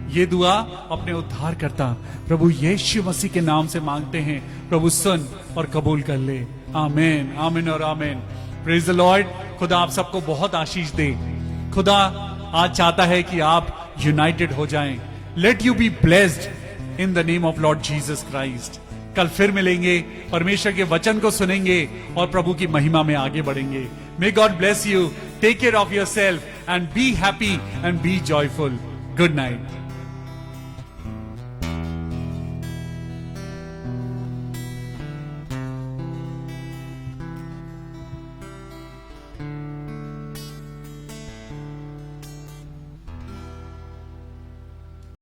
S1: ये दुआ अपने उद्धार करता प्रभु यीशु मसीह के नाम से मांगते हैं। प्रभु सुन और कबूल कर ले। आमीन, आमीन और आमीन। Praise the Lord. खुदा आप सबको बहुत आशीष दे। खुदा आज चाहता है कि आप यूनाइटेड हो जाएं। Let you be blessed in the name of Lord Jesus Christ. कल फिर मिलेंगे, परमेश्वर के वचन को सुनेंगे और प्रभु की महिमा में आगे बढ़ेंगे। May God bless you. Take care of yourself and be happy and be joyful. Good night.